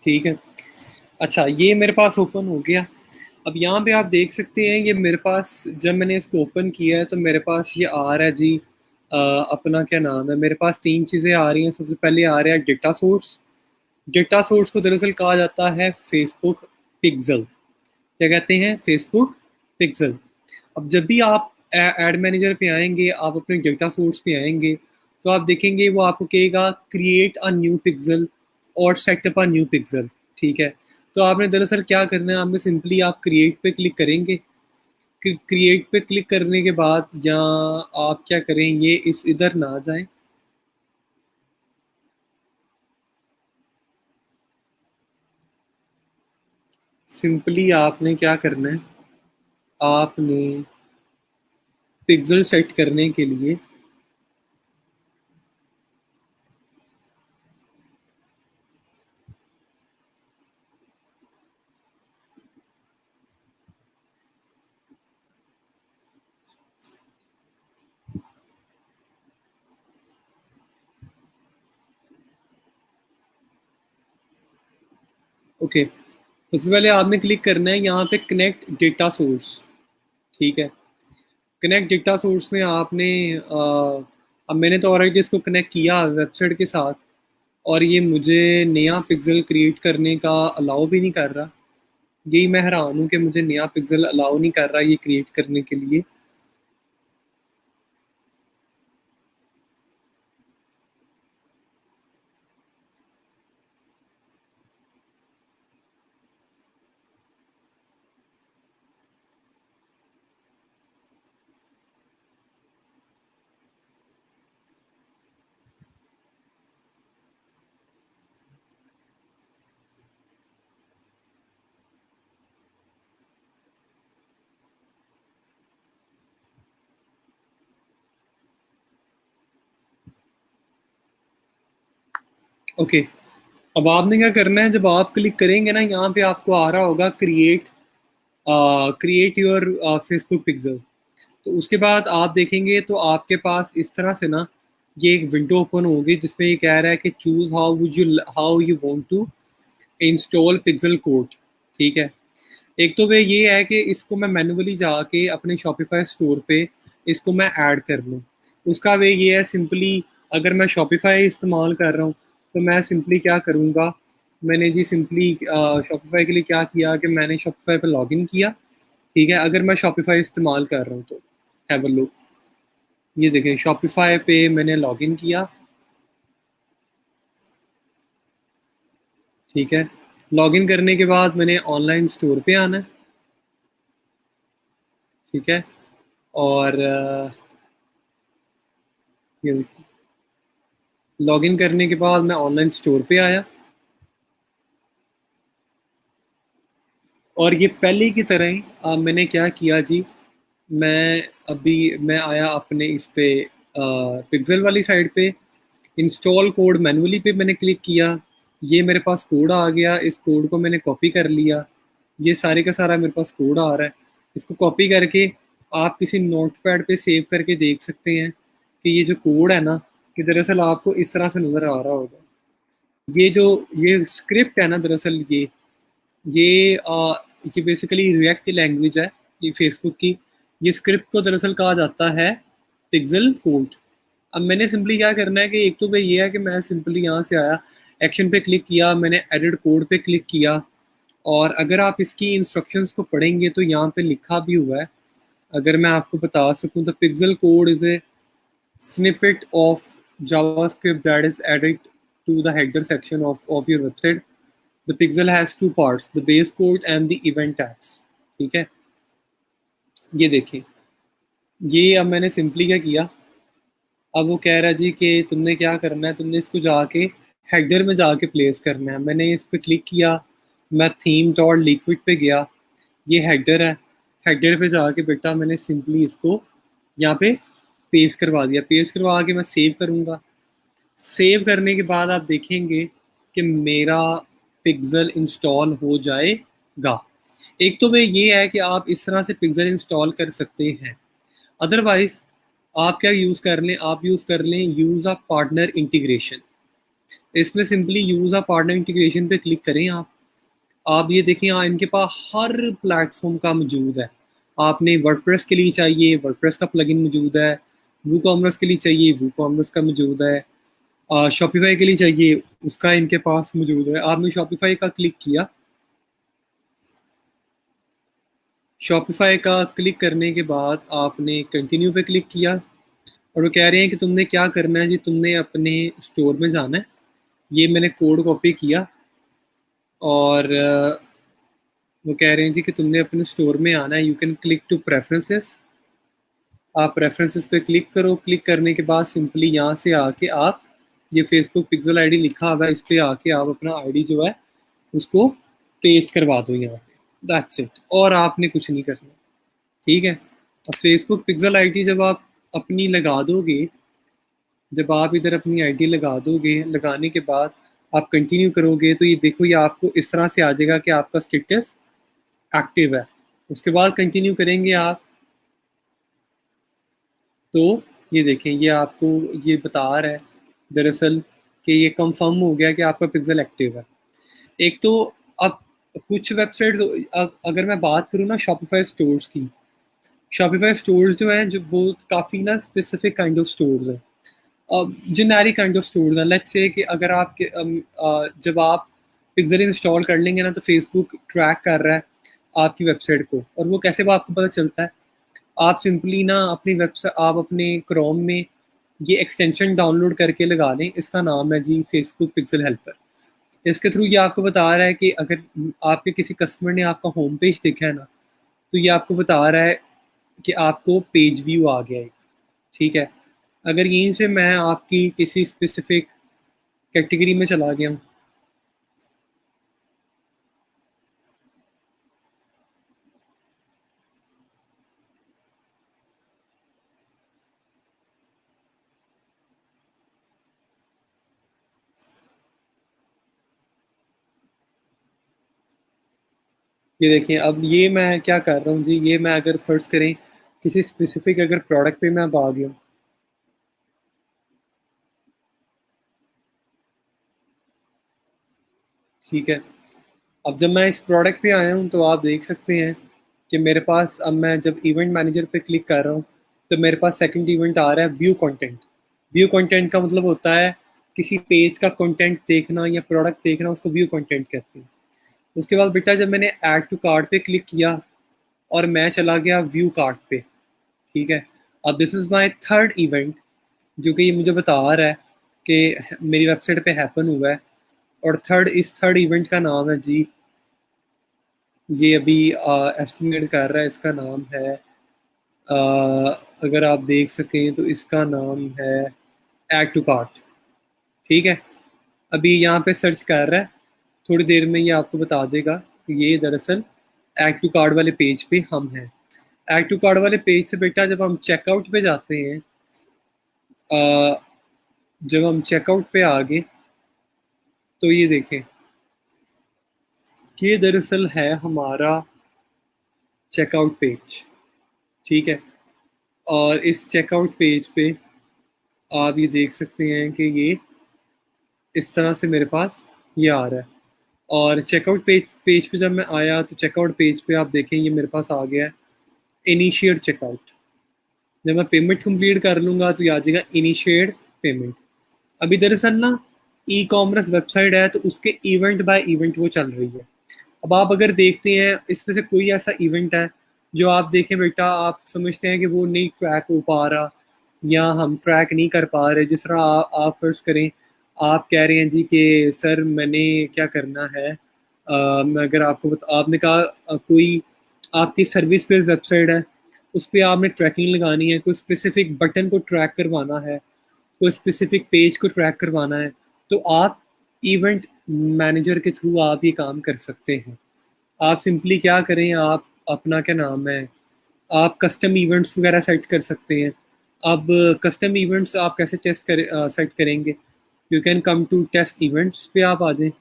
ठीक है, अच्छा ये मेरे पास ओपन हो गया। अब यहाँ पे आप देख सकते हैं ये मेरे पास जब मैंने इसको ओपन किया है तो मेरे पास ये आ रहा है जी, अपना क्या नाम है, मेरे पास तीन चीज़ें आ रही हैं। सबसे पहले आ रहा है डेटा सोर्स। डेटा सोर्स को दरअसल कहा जाता है फेसबुक पिक्सल। क्या कहते हैं? Facebook pixel. अब जब भी आप एड मैनेजर पे आएंगे, आप अपने डेटा सोर्स पे आएंगे, तो आप देखेंगे वो आपको कहेगा क्रिएट अ न्यू पिक्सल और सेटअप अ न्यू पिक्सल। ठीक है, तो आपने दरअसल क्या करना है, आपने सिंपली आप क्रिएट पे क्लिक करेंगे। क्रिएट पे क्लिक करने के बाद यहाँ आप क्या करें, ये इस इधर ना जाएं। सिंपली आपने क्या करना है, आपने पिक्सल सेट करने के लिए ओके, सबसे पहले आपने क्लिक करना है यहाँ पे कनेक्ट डेटा सोर्स। ठीक है, कनेक्ट डेटा सोर्स में आपने अब मैंने तो ऑलरेडी इसको कनेक्ट किया वेबसाइट के साथ, और ये मुझे नया पिक्सल क्रिएट करने का अलाउ भी नहीं कर रहा। यही मैं हैरान हूँ कि मुझे नया पिक्सल अलाउ नहीं कर रहा ये क्रिएट करने के लिए। ओके, अब आपने क्या करना है, जब आप क्लिक करेंगे ना यहाँ पे आपको आ रहा होगा create create your Facebook pixel. तो उसके बाद आप देखेंगे तो आपके पास इस तरह से ना ये एक विंडो ओपन होगी जिसमें ये कह रहा है कि choose how you want to install pixel code. ठीक है, एक तो वे ये है कि इसको मैं मैन्युअली जाके अपने शॉपिफाई स्टोर पे इसको मैं ऐड कर लूँ। उसका वे ये है सिंपली, अगर मैं शॉपिफाई इस्तेमाल कर रहा हूँ तो मैं सिंपली क्या करूँगा, मैंने जी सिंपली शॉपिफाई के लिए क्या किया कि मैंने शॉपिफाई पे लॉगिन किया। ठीक है, अगर मैं शॉपिफाई इस्तेमाल कर रहा हूँ तो हैव अ लुक, ये देखें शॉपिफाई पे मैंने लॉगिन किया। ठीक है, लॉगिन करने के बाद मैंने ऑनलाइन स्टोर पे आना है। ठीक है, और ये लॉगिन करने के बाद मैं ऑनलाइन स्टोर पे आया, और ये पहले की तरह ही मैंने क्या किया जी, मैं अभी मैं आया अपने इस पे पिक्सल वाली साइड पे, इंस्टॉल कोड मैनुअली पे मैंने क्लिक किया। ये मेरे पास कोड आ गया, इस कोड को मैंने कॉपी कर लिया। ये सारे का सारा मेरे पास कोड आ रहा है। इसको कॉपी करके आप किसी नोटपैड पे सेव करके देख सकते हैं कि ये जो कोड है ना, कि दरअसल आपको इस तरह से नज़र आ रहा होगा। ये जो ये स्क्रिप्ट है ना, दरअसल ये ये बेसिकली रिएक्ट की लैंग्वेज है, ये फेसबुक की। ये स्क्रिप्ट को दरअसल कहा जाता है पिक्सल कोड। अब मैंने सिंपली क्या करना है कि एक तो भाई ये है कि मैं सिंपली यहाँ से आया, एक्शन पे क्लिक किया, मैंने एडिट कोड पे क्लिक किया, और अगर आप इसकी इंस्ट्रक्शंस को पढ़ेंगे तो यहाँ पे लिखा भी हुआ है। अगर मैं आपको बता सकूँ तो pixel code is a snippet of JavaScript that is added to the header section of your website. The pixel has two parts, the base code and the event tags. ठीक है, ये देखें, ये अब मैंने सिंपली क्या किया, अब वो कह रहा है जी कि तुमने क्या करना है, तुमने इसको जाके हेडर में जाके प्लेस करना है। मैंने इस पर क्लिक किया, मैं थीम डॉट लिक्विड पे गया, ये हेडर है। हेडर पे जाके बेटा मैंने सिंपली इसको यहाँ पे पेस्ट करवा दिया। पेस्ट करवा के मैं सेव करूँगा। सेव करने के बाद आप देखेंगे कि मेरा पिक्सल इंस्टॉल हो जाएगा। एक तो वे ये है कि आप इस तरह से पिक्सल इंस्टॉल कर सकते हैं। अदरवाइज आप क्या यूज़ कर लें, आप यूज़ कर लें यूज़ अ पार्टनर इंटीग्रेशन। इसमें simply use a partner integration पे क्लिक करें आप ये देखें यहाँ इनके पास हर प्लेटफॉर्म का मौजूद है। आपने वर्डप्रेस के लिए चाहिए वर्डप्रेस का प्लगइन मौजूद है, वूकॉमर्स के लिए चाहिए वूकॉमर्स का मौजूद है, शॉपिफाई के लिए चाहिए उसका इनके पास मौजूद है। आपने शॉपिफाई का क्लिक किया, शॉपिफाई का क्लिक करने के बाद आपने कंटिन्यू पे क्लिक किया और वो कह रहे हैं कि तुमने क्या करना है जी, तुमने अपने स्टोर में जाना है। ये मैंने कोड कॉपी किया और वो कह रहे हैं जी कि तुमने अपने स्टोर में आना है। You can click to preferences. आप प्रेफरेंसेस पे क्लिक करो। क्लिक करने के बाद सिंपली यहाँ से आके आप ये फेसबुक पिक्सल आईडी लिखा हुआ है, इस पर आके आप अपना आईडी जो है उसको पेस्ट करवा दो यहाँ पे। दैट्स इट, और आपने कुछ नहीं करना। ठीक है। अब फेसबुक पिक्सल आईडी जब आप अपनी लगा दोगे, जब आप इधर अपनी आईडी लगा दोगे, लगाने के बाद आप कंटिन्यू करोगे तो ये देखो ये आपको इस तरह से आ जाएगा कि आपका स्टेटस एक्टिव है। उसके बाद कंटिन्यू करेंगे आप तो ये देखें ये आपको ये बता रहा है दरअसल कि ये कंफर्म हो गया कि आपका पिक्सल एक्टिव है। एक तो अब कुछ वेबसाइट्स, अगर मैं बात करूँ ना शॉपिफाई स्टोर्स की, शॉपिफाई स्टोर्स जो हैं जो वो काफ़ी ना स्पेसिफिक काइंड ऑफ स्टोर्स हैं, जेनेरिक काइंड ऑफ स्टोर्स हैं। लेट्स से कि अगर आप जब आप पिक्सल इंस्टॉल कर लेंगे ना तो फेसबुक ट्रैक कर रहा है आपकी वेबसाइट को, और वो कैसे वो आपको पता चलता है। आप सिंपली ना अपनी वेबसाइट, आप अपने क्रोम में ये एक्सटेंशन डाउनलोड करके लगा लें। इसका नाम है जी फेसबुक पिक्सल हेल्पर। इसके थ्रू ये आपको बता रहा है कि अगर आपके किसी कस्टमर ने आपका होम पेज देखा है ना तो ये आपको बता रहा है कि आपको पेज व्यू आ गया है। ठीक है। अगर यहीं से मैं आपकी किसी स्पेसिफिक कैटेगरी में चला गया हूँ, ये देखिए अब ये मैं क्या कर रहा हूँ जी, ये मैं अगर फर्ज करें किसी स्पेसिफिक अगर प्रोडक्ट पे मैं अब आ गया हूँ। ठीक है। अब जब मैं इस प्रोडक्ट पे आया हूँ तो आप देख सकते हैं कि मेरे पास अब मैं जब इवेंट मैनेजर पे क्लिक कर रहा हूँ तो मेरे पास सेकंड इवेंट आ रहा है व्यू कंटेंट। व्यू कंटेंट का मतलब होता है किसी पेज का कंटेंट देखना या प्रोडक्ट देखना, उसको व्यू कंटेंट कहते हैं। उसके बाद बेटा जब मैंने ऐड टू कार्ट पे क्लिक किया और मैं चला गया व्यू कार्ट पे। ठीक है। अब this is my third event जो कि ये मुझे बता रहा है कि मेरी वेबसाइट पे हैपन हुआ है। और इस थर्ड इवेंट का नाम है जी, ये अभी एस्टिमेट कर रहा है, इसका नाम है अगर आप देख सकें तो इसका नाम है ऐड टू कार्ट। ठीक है। अभी यहाँ पे सर्च कर रहा है, थोड़ी देर में ये आपको बता देगा कि ये दरअसल ऐड टू कार्ट वाले पेज पे हम हैं। ऐड टू कार्ट वाले पेज से बेटा जब हम चेकआउट पे जाते हैं, अ, जब हम चेकआउट पे आ गए तो ये देखें कि ये दरअसल है हमारा चेकआउट पेज। ठीक है। और इस चेकआउट पेज पे आप ये देख सकते हैं कि ये इस तरह से मेरे पास ये आ रहा है। और चेकआउट पेज पे जब मैं आया तो चेकआउट पेज पे आप देखें ये मेरे पास आ गया है इनिशिएट चेकआउट। जब मैं पेमेंट कंप्लीट कर लूँगा तो ये आ जाएगा इनिशिएट पेमेंट। अभी दरअसल ना ई कॉमर्स वेबसाइट है तो उसके इवेंट बाय इवेंट वो चल रही है। अब आप अगर देखते हैं इसमें से कोई ऐसा इवेंट है जो आप देखें बेटा आप समझते हैं कि वो नहीं ट्रैक हो पा रहा या हम ट्रैक नहीं कर पा रहे, जिस तरह आप फर्ज करें आप कह रहे हैं जी कि सर मैंने क्या करना है, मैं अगर आपको आपने कहा कोई आपकी सर्विस बेस्ड वेबसाइट है उस पर आपने ट्रैकिंग लगानी है, कोई स्पेसिफिक बटन को ट्रैक करवाना है, कोई स्पेसिफिक पेज को ट्रैक करवाना है, तो आप इवेंट मैनेजर के थ्रू आप ये काम कर सकते हैं। आप सिंपली क्या करें, आप अपना क्या नाम है आप कस्टम इवेंट्स वगैरह सेट कर सकते हैं। अब कस्टम इवेंट्स आप कैसे सेट करेंगे? You can come to test events पे आप आ जाएं।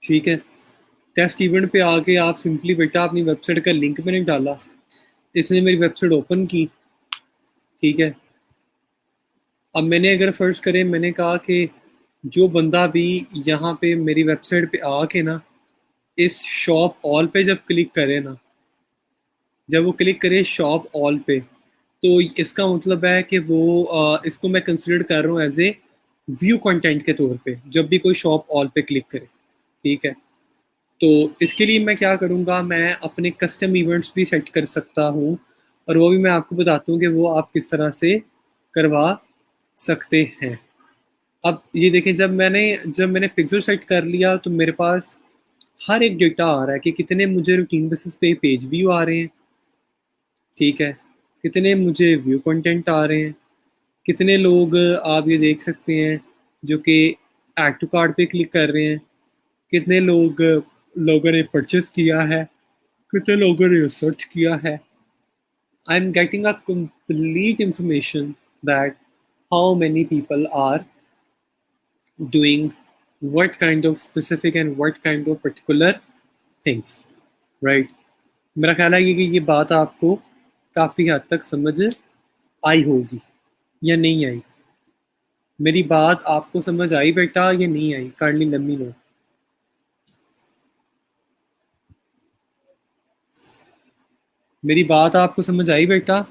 ठीक है, टेस्ट इवेंट पे आके आप सिंपली बेटा अपनी वेबसाइट का लिंक मैंने डाला, इसने मेरी वेबसाइट ओपन की। ठीक है, अब मैंने अगर फर्ज करें, मैंने कहा कि जो बंदा भी यहाँ पे मेरी वेबसाइट पे आके ना इस शॉप ऑल पे जब क्लिक करे ना, जब वो क्लिक करे शॉप ऑल पे, तो इसका मतलब है कि वो इसको मैं कंसिडर कर रहा हूँ एज ए व्यू कंटेंट के तौर पे जब भी कोई शॉप ऑल पे क्लिक करे। ठीक है, तो इसके लिए मैं क्या करूँगा, मैं अपने कस्टम इवेंट्स भी सेट कर सकता हूँ, और वो भी मैं आपको बताता हूँ कि वो आप किस तरह से करवा सकते हैं। अब ये देखें, जब मैंने पिक्सल सेट कर लिया तो मेरे पास हर एक डेटा आ रहा है कि कितने मुझे रूटीन बेसिस पे पेज व्यू आ रहे हैं। ठीक है, कितने मुझे व्यू कंटेंट आ रहे हैं, कितने लोग आप ये देख सकते हैं जो कि ऐड टू कार्ट पे क्लिक कर रहे हैं, कितने लोगों ने परचेस किया है, कितने लोगों ने सर्च किया है। I am getting a complete information that how many people are doing what kind of specific and what kind of particular things, right? मेरा ख्याल है कि ये बात आपको काफ़ी हद तक समझ आई होगी या नहीं आई। मेरी बात आपको समझ आई बेटा या नहीं आई? Kindly let me know. मेरी बात आपको समझ आई बेटा?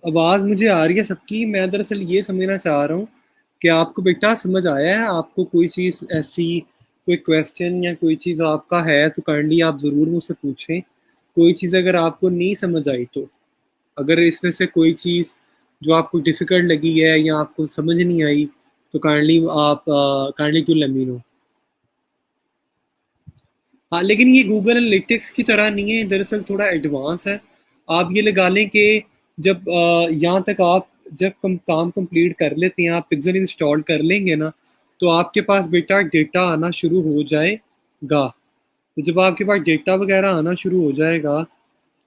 आवाज़ मुझे आ रही है सबकी। मैं दरअसल ये समझना चाह रहा हूँ कि आपको बेटा समझ आया है? आपको कोई चीज़ ऐसी, कोई क्वेश्चन या कोई चीज़ आपका है तो काइंडली आप ज़रूर मुझसे पूछें। कोई चीज़ अगर आपको नहीं समझ आई तो, अगर इसमें से कोई चीज़ जो आपको डिफ़िकल्ट लगी है या आपको समझ नहीं आई, तो kindly to let me know. हाँ, लेकिन ये गूगल एनालिटिक्स की तरह नहीं है, दरअसल थोड़ा एडवांस है। आप ये लगा लें कि जब यहाँ तक आप जब काम कंप्लीट कर लेते हैं, आप पिक्सल इंस्टॉल कर लेंगे ना, तो आपके पास बेटा डेटा आना शुरू हो जाएगा। तो जब आपके पास डेटा वगैरह आना शुरू हो जाएगा,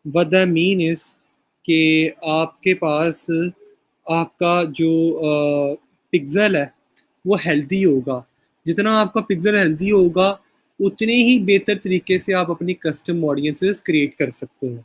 व्हाट दैट मीन इज कि आपके पास आपका जो पिक्सल है वो हेल्दी होगा। जितना आपका पिक्सल हेल्दी होगा, उतने ही बेहतर तरीके से आप अपनी कस्टम ऑडियंसेस क्रिएट कर सकते हैं।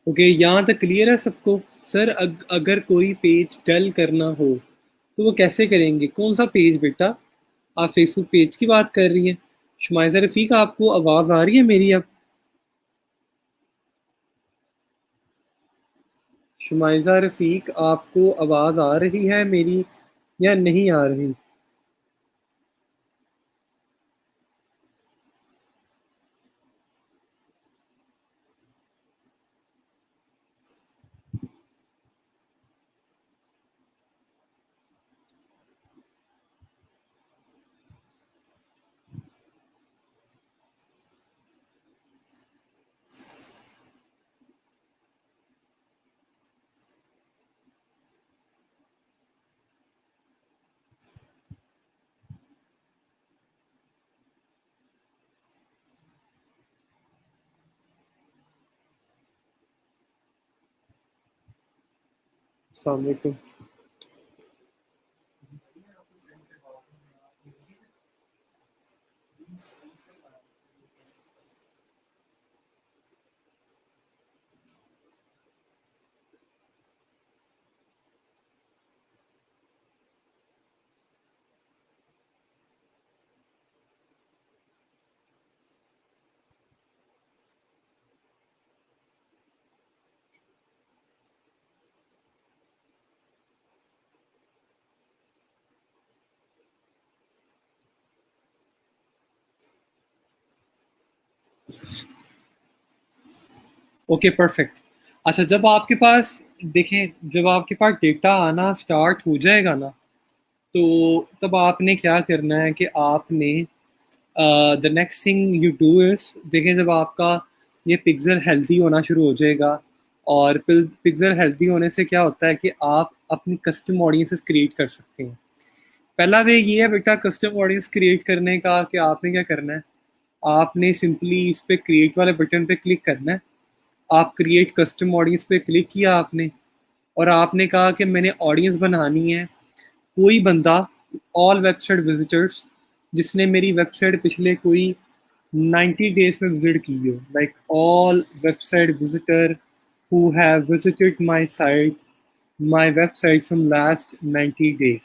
ओके, यहाँ तक क्लियर है सबको? सर अगर कोई पेज डल करना हो तो वो कैसे करेंगे? कौन सा पेज बेटा? आप फेसबुक पेज की बात कर रही हैं? शुमाइजा रफ़ीक, आपको आवाज़ आ रही है मेरी अब? शुमाइजा रफ़ीक, आपको आवाज़ आ रही है मेरी या नहीं आ रही? अस्सलाम वालेकुम। Okay, perfect. अच्छा, जब आपके पास देखें, जब आपके पास डेटा आना स्टार्ट हो जाएगा ना, तो तब आपने क्या करना है कि आपने the next thing you do is, देखें, जब आपका ये पिक्सल हेल्दी होना शुरू हो जाएगा, और पिक्सल हेल्दी होने से क्या होता है कि आप अपनी कस्टम ऑडियंसेस क्रिएट कर सकते हैं। पहला वे ये है बेटा, कस्टम ऑडियंस क्रिएट करने का कि आपने क्या करना है। आपने सिंपली इस पे क्रिएट वाले बटन पे क्लिक करना है। आप क्रिएट कस्टम ऑडियंस पे क्लिक किया आपने, और आपने कहा कि मैंने ऑडियंस बनानी है कोई बंदा, ऑल वेबसाइट विजिटर्स, जिसने मेरी वेबसाइट पिछले कोई 90 डेज में विजिट की हो, like all website visitor who have visited my website from last 90 days.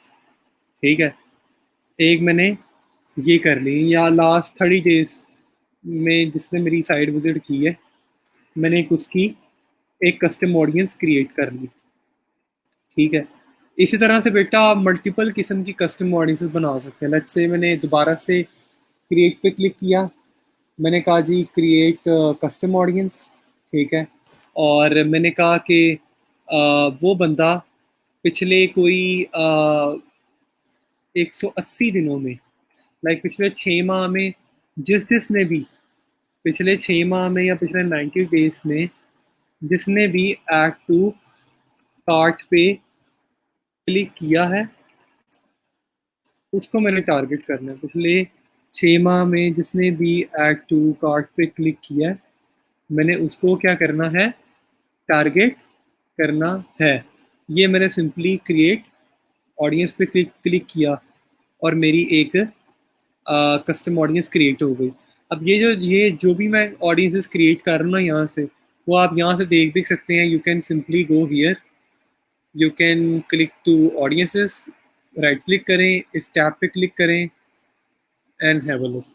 ठीक है, एक मैंने ये कर ली, या लास्ट 30 डेज में जिसने मेरी साइट विजिट की है, मैंने एक उसकी एक कस्टम ऑडियंस क्रिएट कर ली। ठीक है, इसी तरह से बेटा आप मल्टीपल किस्म की कस्टम ऑडियंसेस बना सकते हैं। लेट्स से मैंने दोबारा से क्रिएट पे क्लिक किया, मैंने कहा जी क्रिएट कस्टम ऑडियंस। ठीक है, और मैंने कहा कि वो बंदा पिछले कोई 180 दिनों में, लाइक पिछले 6 माह में, जिसने भी पिछले 6 माह में या पिछले 90 डेज में जिसने भी ऐड टू कार्ट पे क्लिक किया है, उसको मैंने टारगेट करना है। पिछले 6 माह में जिसने भी ऐड टू कार्ट पे क्लिक किया है, मैंने उसको क्या करना है, टारगेट करना है। ये मैंने सिंपली क्रिएट ऑडियंस पे क्लिक किया और मेरी एक कस्टम ऑडियंस क्रिएट हो गई। अब ये जो भी मैं ऑडियंसेस क्रिएट कर रहा हूँ ना यहाँ से, वो आप यहाँ से देख सकते हैं। You can simply go here, you can click to audiences, right click करें, इस टैब पे क्लिक करें एंड हैव अ लुक।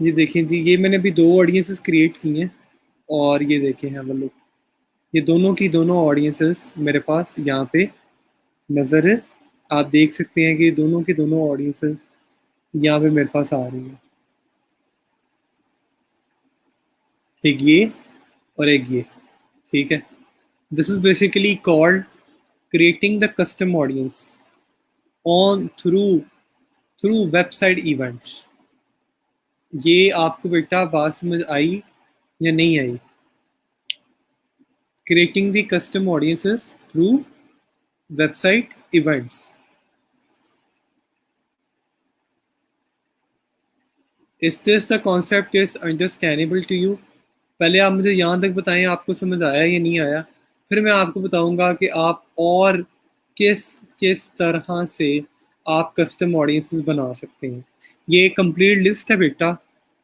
ये देखें जी, ये मैंने अभी 2 ऑडियंसेस क्रिएट की हैं और ये देखें हैव अ लुक, ये दोनों की दोनों ऑडियंसेस मेरे पास यहाँ पे नज़र, आप देख सकते हैं कि दोनों की दोनों ऑडियंसेस यहाँ पे मेरे पास आ रही हैं, एक ये और एक ये। ठीक है, this is basically called creating the custom audience on through website events. ये आपको बेटा बात समझ आई या नहीं आई? Creating the custom audiences through website events. Is this the concept is understandable to you? पहले आप मुझे यहाँ तक बताएं आपको समझ आया या नहीं आया, फिर मैं आपको बताऊंगा कि आप और किस किस तरह से आप कस्टम ऑडियंसेस बना सकते हैं। ये कंप्लीट लिस्ट है बेटा,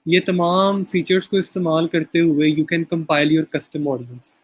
ये तमाम फीचर्स को इस्तेमाल करते हुए you can compile your custom audience.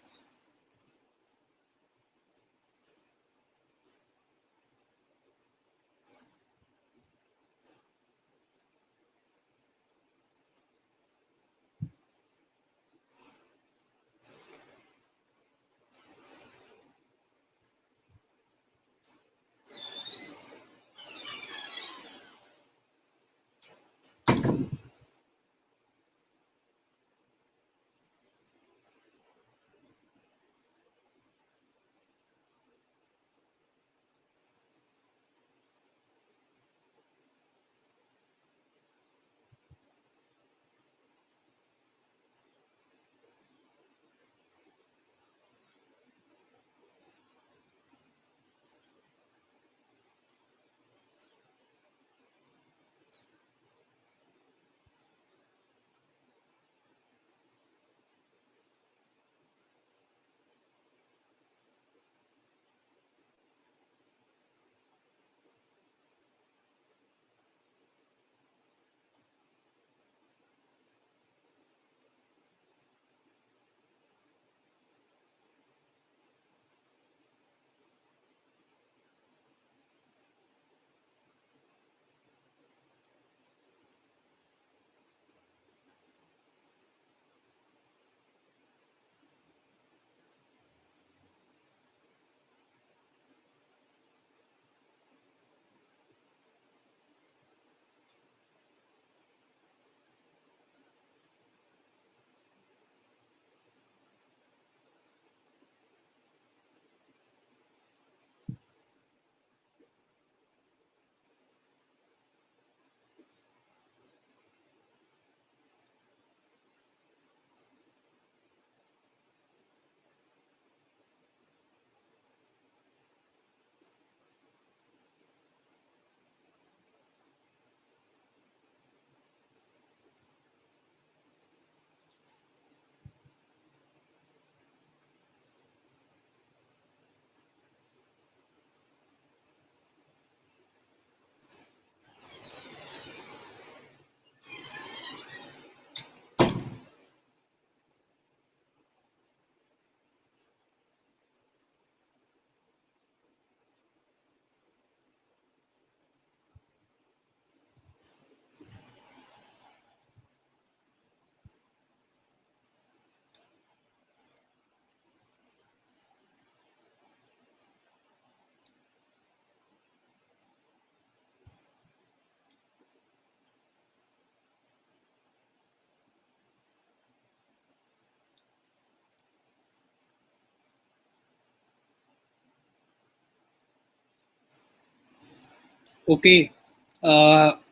Okay.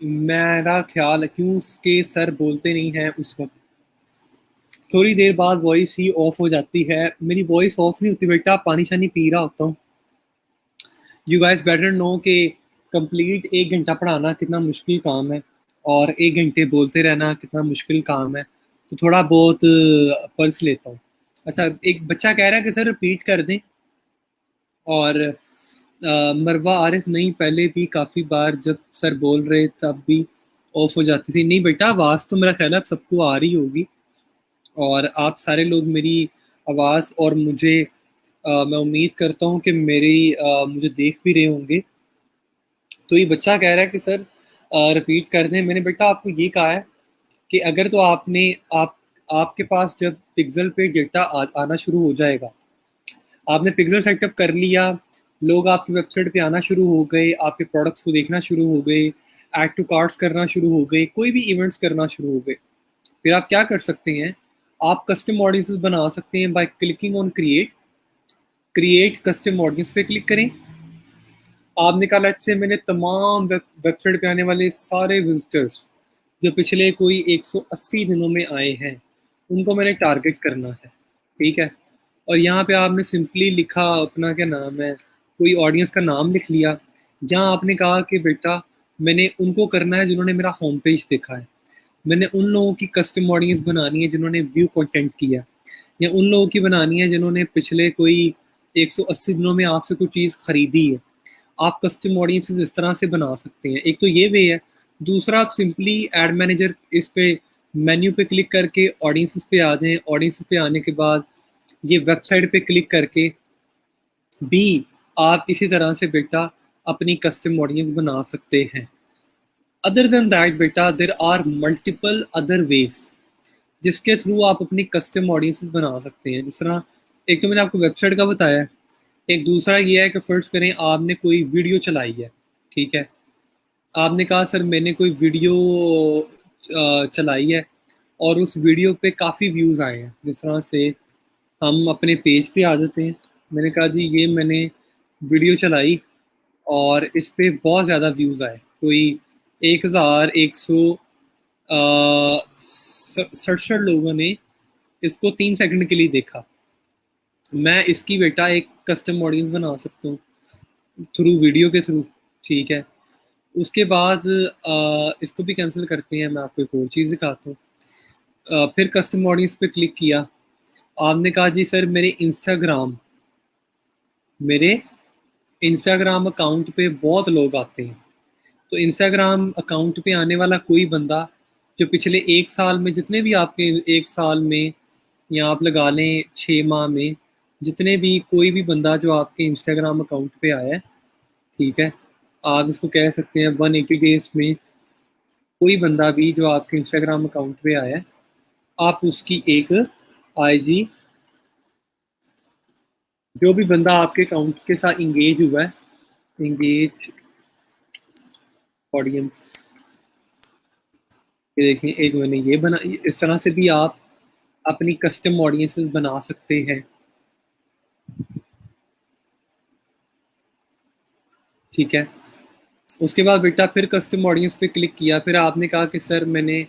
मेरा ख्याल है क्यों के सर बोलते नहीं हैं उस वक्त, थोड़ी देर बाद वॉइस ही ऑफ हो जाती है। मेरी वॉइस ऑफ नहीं होती बेटा, पानी शानी पी रहा होता हूँ। यू गाइस बेटर नो कि कंप्लीट 1 घंटा पढ़ाना कितना मुश्किल काम है, और 1 घंटे बोलते रहना कितना मुश्किल काम है। तो थोड़ा बहुत पल्स लेता हूँ। अच्छा, एक बच्चा कह रहा है कि सर रिपीट कर दें, और मरवा आरिफ नहीं, पहले भी काफ़ी बार जब सर बोल रहे तब भी ऑफ हो जाती थी। नहीं बेटा, आवाज़ तो मेरा ख्याल है अब सबको आ रही होगी, और आप सारे लोग मेरी आवाज़ और मुझे मैं उम्मीद करता हूँ कि मेरी मुझे देख भी रहे होंगे। तो ये बच्चा कह रहा है कि सर रिपीट कर दें। मैंने बेटा आपको ये कहा है कि अगर तो आप आपके पास जब पिक्सल पे डेटा आना शुरू हो जाएगा, आपने पिक्सल सेटअप कर लिया, लोग आपकी वेबसाइट पे आना शुरू हो गए, आपके प्रोडक्ट्स को देखना शुरू हो गए, ऐड टू कार्ट्स करना शुरू हो गए, कोई भी इवेंट्स करना शुरू हो गए, फिर आप क्या कर सकते हैं? आप कस्टम ऑडियंसेस बना सकते हैं by clicking on create. Create custom audience पे क्लिक करें। आपने कहा लेट्स से मैंने तमाम वेबसाइट पे आने वाले सारे विजिटर्स जो पिछले कोई 180 दिनों में आए हैं, उनको मैंने टारगेट करना है। ठीक है, और यहाँ पे आपने सिंपली लिखा अपना क्या नाम है, कोई ऑडियंस का नाम लिख लिया। जहाँ आपने कहा कि बेटा मैंने उनको करना है जिन्होंने मेरा होम पेज देखा है, मैंने उन लोगों की कस्टम ऑडियंस बनानी है जिन्होंने व्यू कंटेंट किया, या उन लोगों की बनानी है जिन्होंने पिछले कोई 180 दिनों में आपसे कोई चीज़ खरीदी है। आप कस्टम ऑडियंसेस इस तरह से बना सकते हैं। एक तो ये वे है। दूसरा, आप सिंपली एड मैनेजर इस पे मेन्यू पे क्लिक करके ऑडियंसेस पे आ जाएं। ऑडियंसेस पे आने के बाद ये वेबसाइट पे क्लिक करके भी आप इसी तरह से बेटा अपनी कस्टम ऑडियंस बना सकते हैं। अदर देन दैट बेटा there are multiple other ways जिसके थ्रू आप अपनी कस्टम ऑडियंस बना सकते हैं। जिस तरह एक तो मैंने आपको वेबसाइट का बताया है, एक दूसरा ये है कि फर्स्ट करें आपने कोई वीडियो चलाई है। ठीक है, आपने कहा सर मैंने कोई वीडियो चलाई है और उस वीडियो पे काफ़ी व्यूज़ आए हैं। जिस तरह से हम अपने पेज पे आ जाते हैं, मैंने कहा जी ये मैंने वीडियो चलाई और इस पे बहुत ज़्यादा व्यूज़ आए, कोई 1100 सड़सठ लोगों ने इसको 3 सेकंड के लिए देखा। मैं इसकी बेटा एक कस्टम ऑडियंस बना सकता हूँ थ्रू वीडियो के थ्रू। ठीक है, उसके बाद इसको भी कैंसिल करते हैं। मैं आपको एक और चीज़ दिखाता हूँ। फिर कस्टम ऑडियंस पे क्लिक किया। आपने कहा जी सर मेरे इंस्टाग्राम अकाउंट पे बहुत लोग आते हैं। तो इंस्टाग्राम अकाउंट पे आने वाला कोई बंदा जो पिछले 1 साल में, जितने भी आपके 1 साल में, या आप लगा लें 6 माह में, जितने भी कोई भी बंदा जो आपके इंस्टाग्राम अकाउंट पे आया है, ठीक है, आप इसको कह सकते हैं 180 डेज में कोई बंदा भी जो आपके इंस्टाग्राम अकाउंट पे आया है, आप उसकी एक आईजी, जो भी बंदा आपके अकाउंट के साथ इंगेज हुआ है, इंगेज ऑडियंस, ये देखें एक मैंने ये बना। इस तरह से भी आप अपनी कस्टम ऑडियंसेस बना सकते हैं। ठीक है, उसके बाद बेटा फिर कस्टम ऑडियंस पे क्लिक किया। फिर आपने कहा कि सर मैंने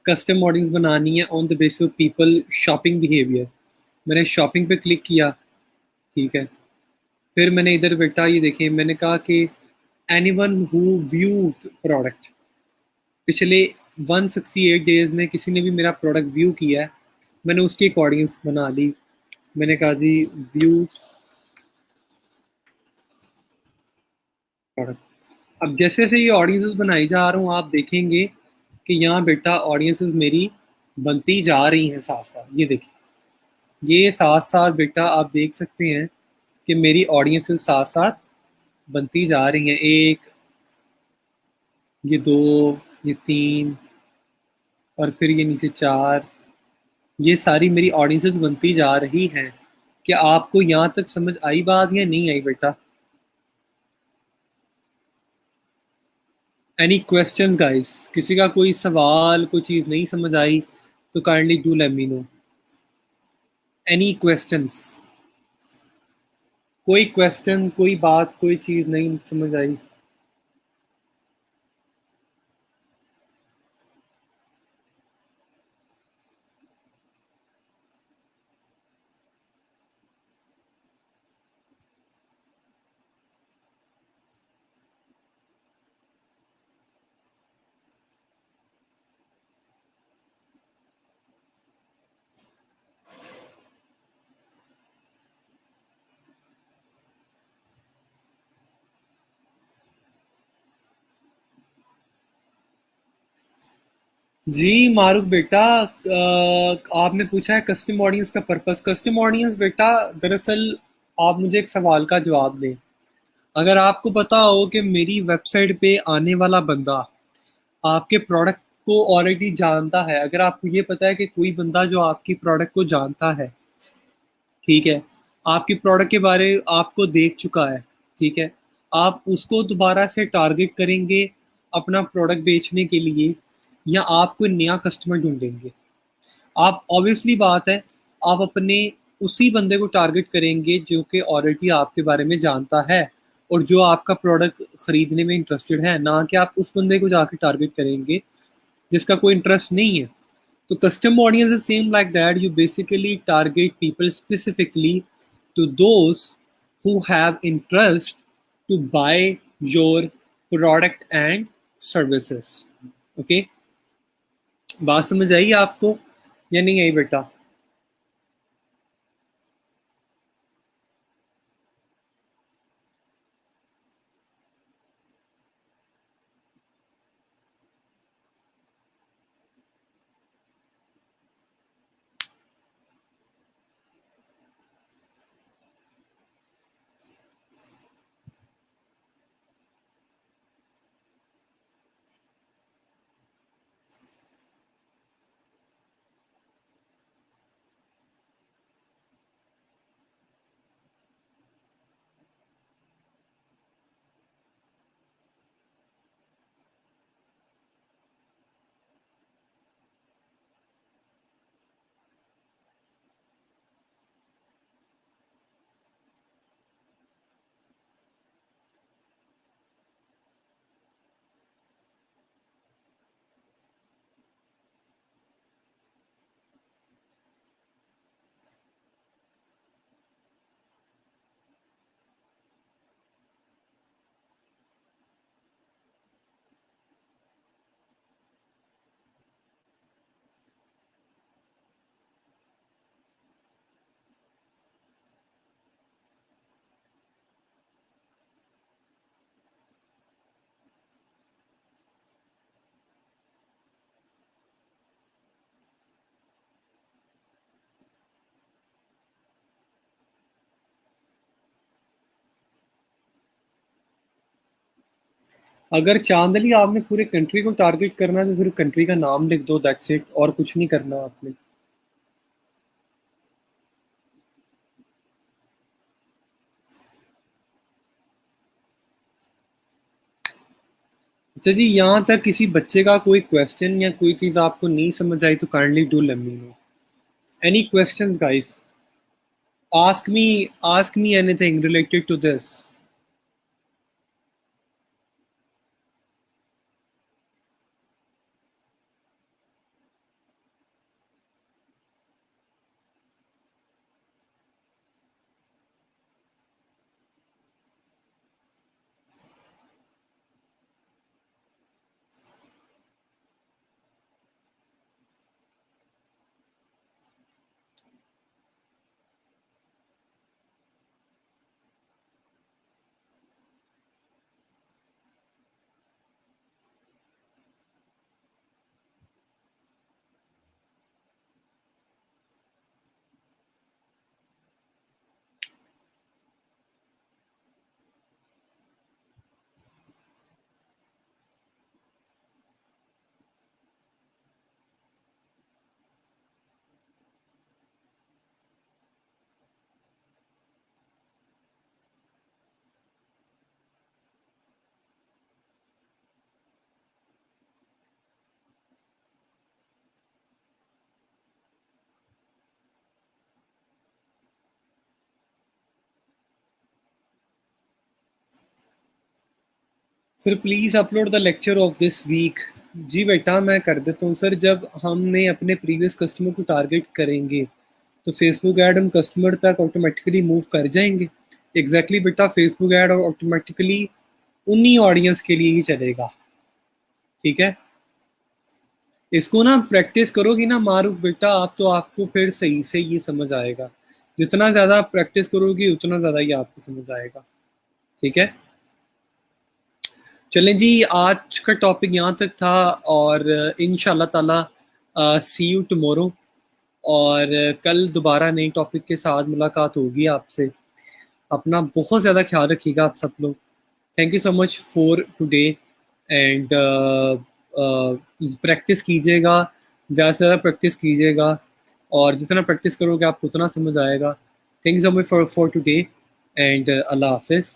कस्टम ऑडियंस बनानी है on the basis of people shopping behaviour. मैंने शॉपिंग पे क्लिक किया। ठीक है, फिर मैंने इधर बेटा ये देखें, मैंने कहा कि एनीवन हु व्यूड प्रोडक्ट, पिछले 168 डेज में किसी ने भी मेरा प्रोडक्ट व्यू किया है, मैंने उसकी एक ऑडियंस बना ली। मैंने कहा जी व्यू प्रोडक्ट। अब जैसे जैसे ये ऑडियंसेस बनाई जा रहा हूँ, आप देखेंगे कि यहाँ बेटा ऑडियंसेस मेरी बनती जा रही हैं साथ साथ। ये देखिए, ये साथ साथ बेटा आप देख सकते हैं कि मेरी ऑडियंसेस साथ साथ बनती जा रही हैं। एक, ये दो, ये तीन, और फिर ये नीचे चार, ये सारी मेरी ऑडियंसेस बनती जा रही हैं। क्या आपको यहाँ तक समझ आई बात या नहीं आई बेटा? Any questions guys? किसी का कोई सवाल, कोई चीज़ नहीं समझ आई तो kindly do let me know. Any questions? कोई क्वेश्चन, कोई बात, कोई चीज़ नहीं समझ आई? जी मारूफ बेटा, आपने पूछा है कस्टम ऑडियंस का पर्पस। कस्टम ऑडियंस बेटा, दरअसल आप मुझे एक सवाल का जवाब दें। अगर आपको पता हो कि मेरी वेबसाइट पे आने वाला बंदा आपके प्रोडक्ट को ऑलरेडी जानता है, अगर आपको ये पता है कि कोई बंदा जो आपकी प्रोडक्ट को जानता है, ठीक है, आपकी प्रोडक्ट के बारे आपको देख चुका है, ठीक है, आप उसको दोबारा से टारगेट करेंगे अपना प्रोडक्ट बेचने के लिए, या आप कोई नया कस्टमर ढूंढेंगे? आप ऑब्वियसली बात है, आप अपने उसी बंदे को टारगेट करेंगे जो कि ऑलरेडी आपके बारे में जानता है और जो आपका प्रोडक्ट खरीदने में इंटरेस्टेड है, ना कि आप उस बंदे को जाके टारगेट करेंगे जिसका कोई इंटरेस्ट नहीं है। तो custom audience is same like that. You basically target people specifically to those who have interest to buy your product and services. Okay? बात समझ आई आपको या नहीं आई बेटा? अगर चांदली आपने पूरे कंट्री को टारगेट करना है तो सिर्फ कंट्री का नाम लिख दो, दैट्स इट, और कुछ नहीं करना आपने। अच्छा जी, यहाँ तक किसी बच्चे का कोई क्वेश्चन या कोई चीज़ आपको नहीं समझ आई तो kindly do let me know. Any questions guys? Ask me anything related to this. Sir please upload the lecture of this week. जी बेटा, मैं कर देता हूँ सर। जब हमने अपने प्रीवियस कस्टमर को टारगेट करेंगे तो फेसबुक ऐड हम कस्टमर तक ऑटोमेटिकली मूव कर जाएंगे। एग्जैक्टली बेटा, फेसबुक ऐड ऑटोमेटिकली उन्हीं ऑडियंस के लिए ही चलेगा। ठीक है, इसको ना प्रैक्टिस करोगी ना मारूफ बेटा आप, तो आपको फिर सही से ये समझ आएगा। जितना ज़्यादा आप प्रैक्टिस करोगी उतना ज़्यादा ये आपको समझ आएगा। ठीक है, चलें जी, आज का टॉपिक यहाँ तक था और इंशाल्लाह ताला सी यू टुमारो और कल दोबारा नए टॉपिक के साथ मुलाकात होगी आपसे। अपना बहुत ज़्यादा ख्याल रखिएगा आप सब लोग। Thank you so much for today and practice कीजिएगा, ज़्यादा से ज़्यादा प्रैक्टिस कीजिएगा और जितना प्रैक्टिस करोगे आपको उतना समझ आएगा। Thank you so much for today and अल्लाह हाफ़िज़।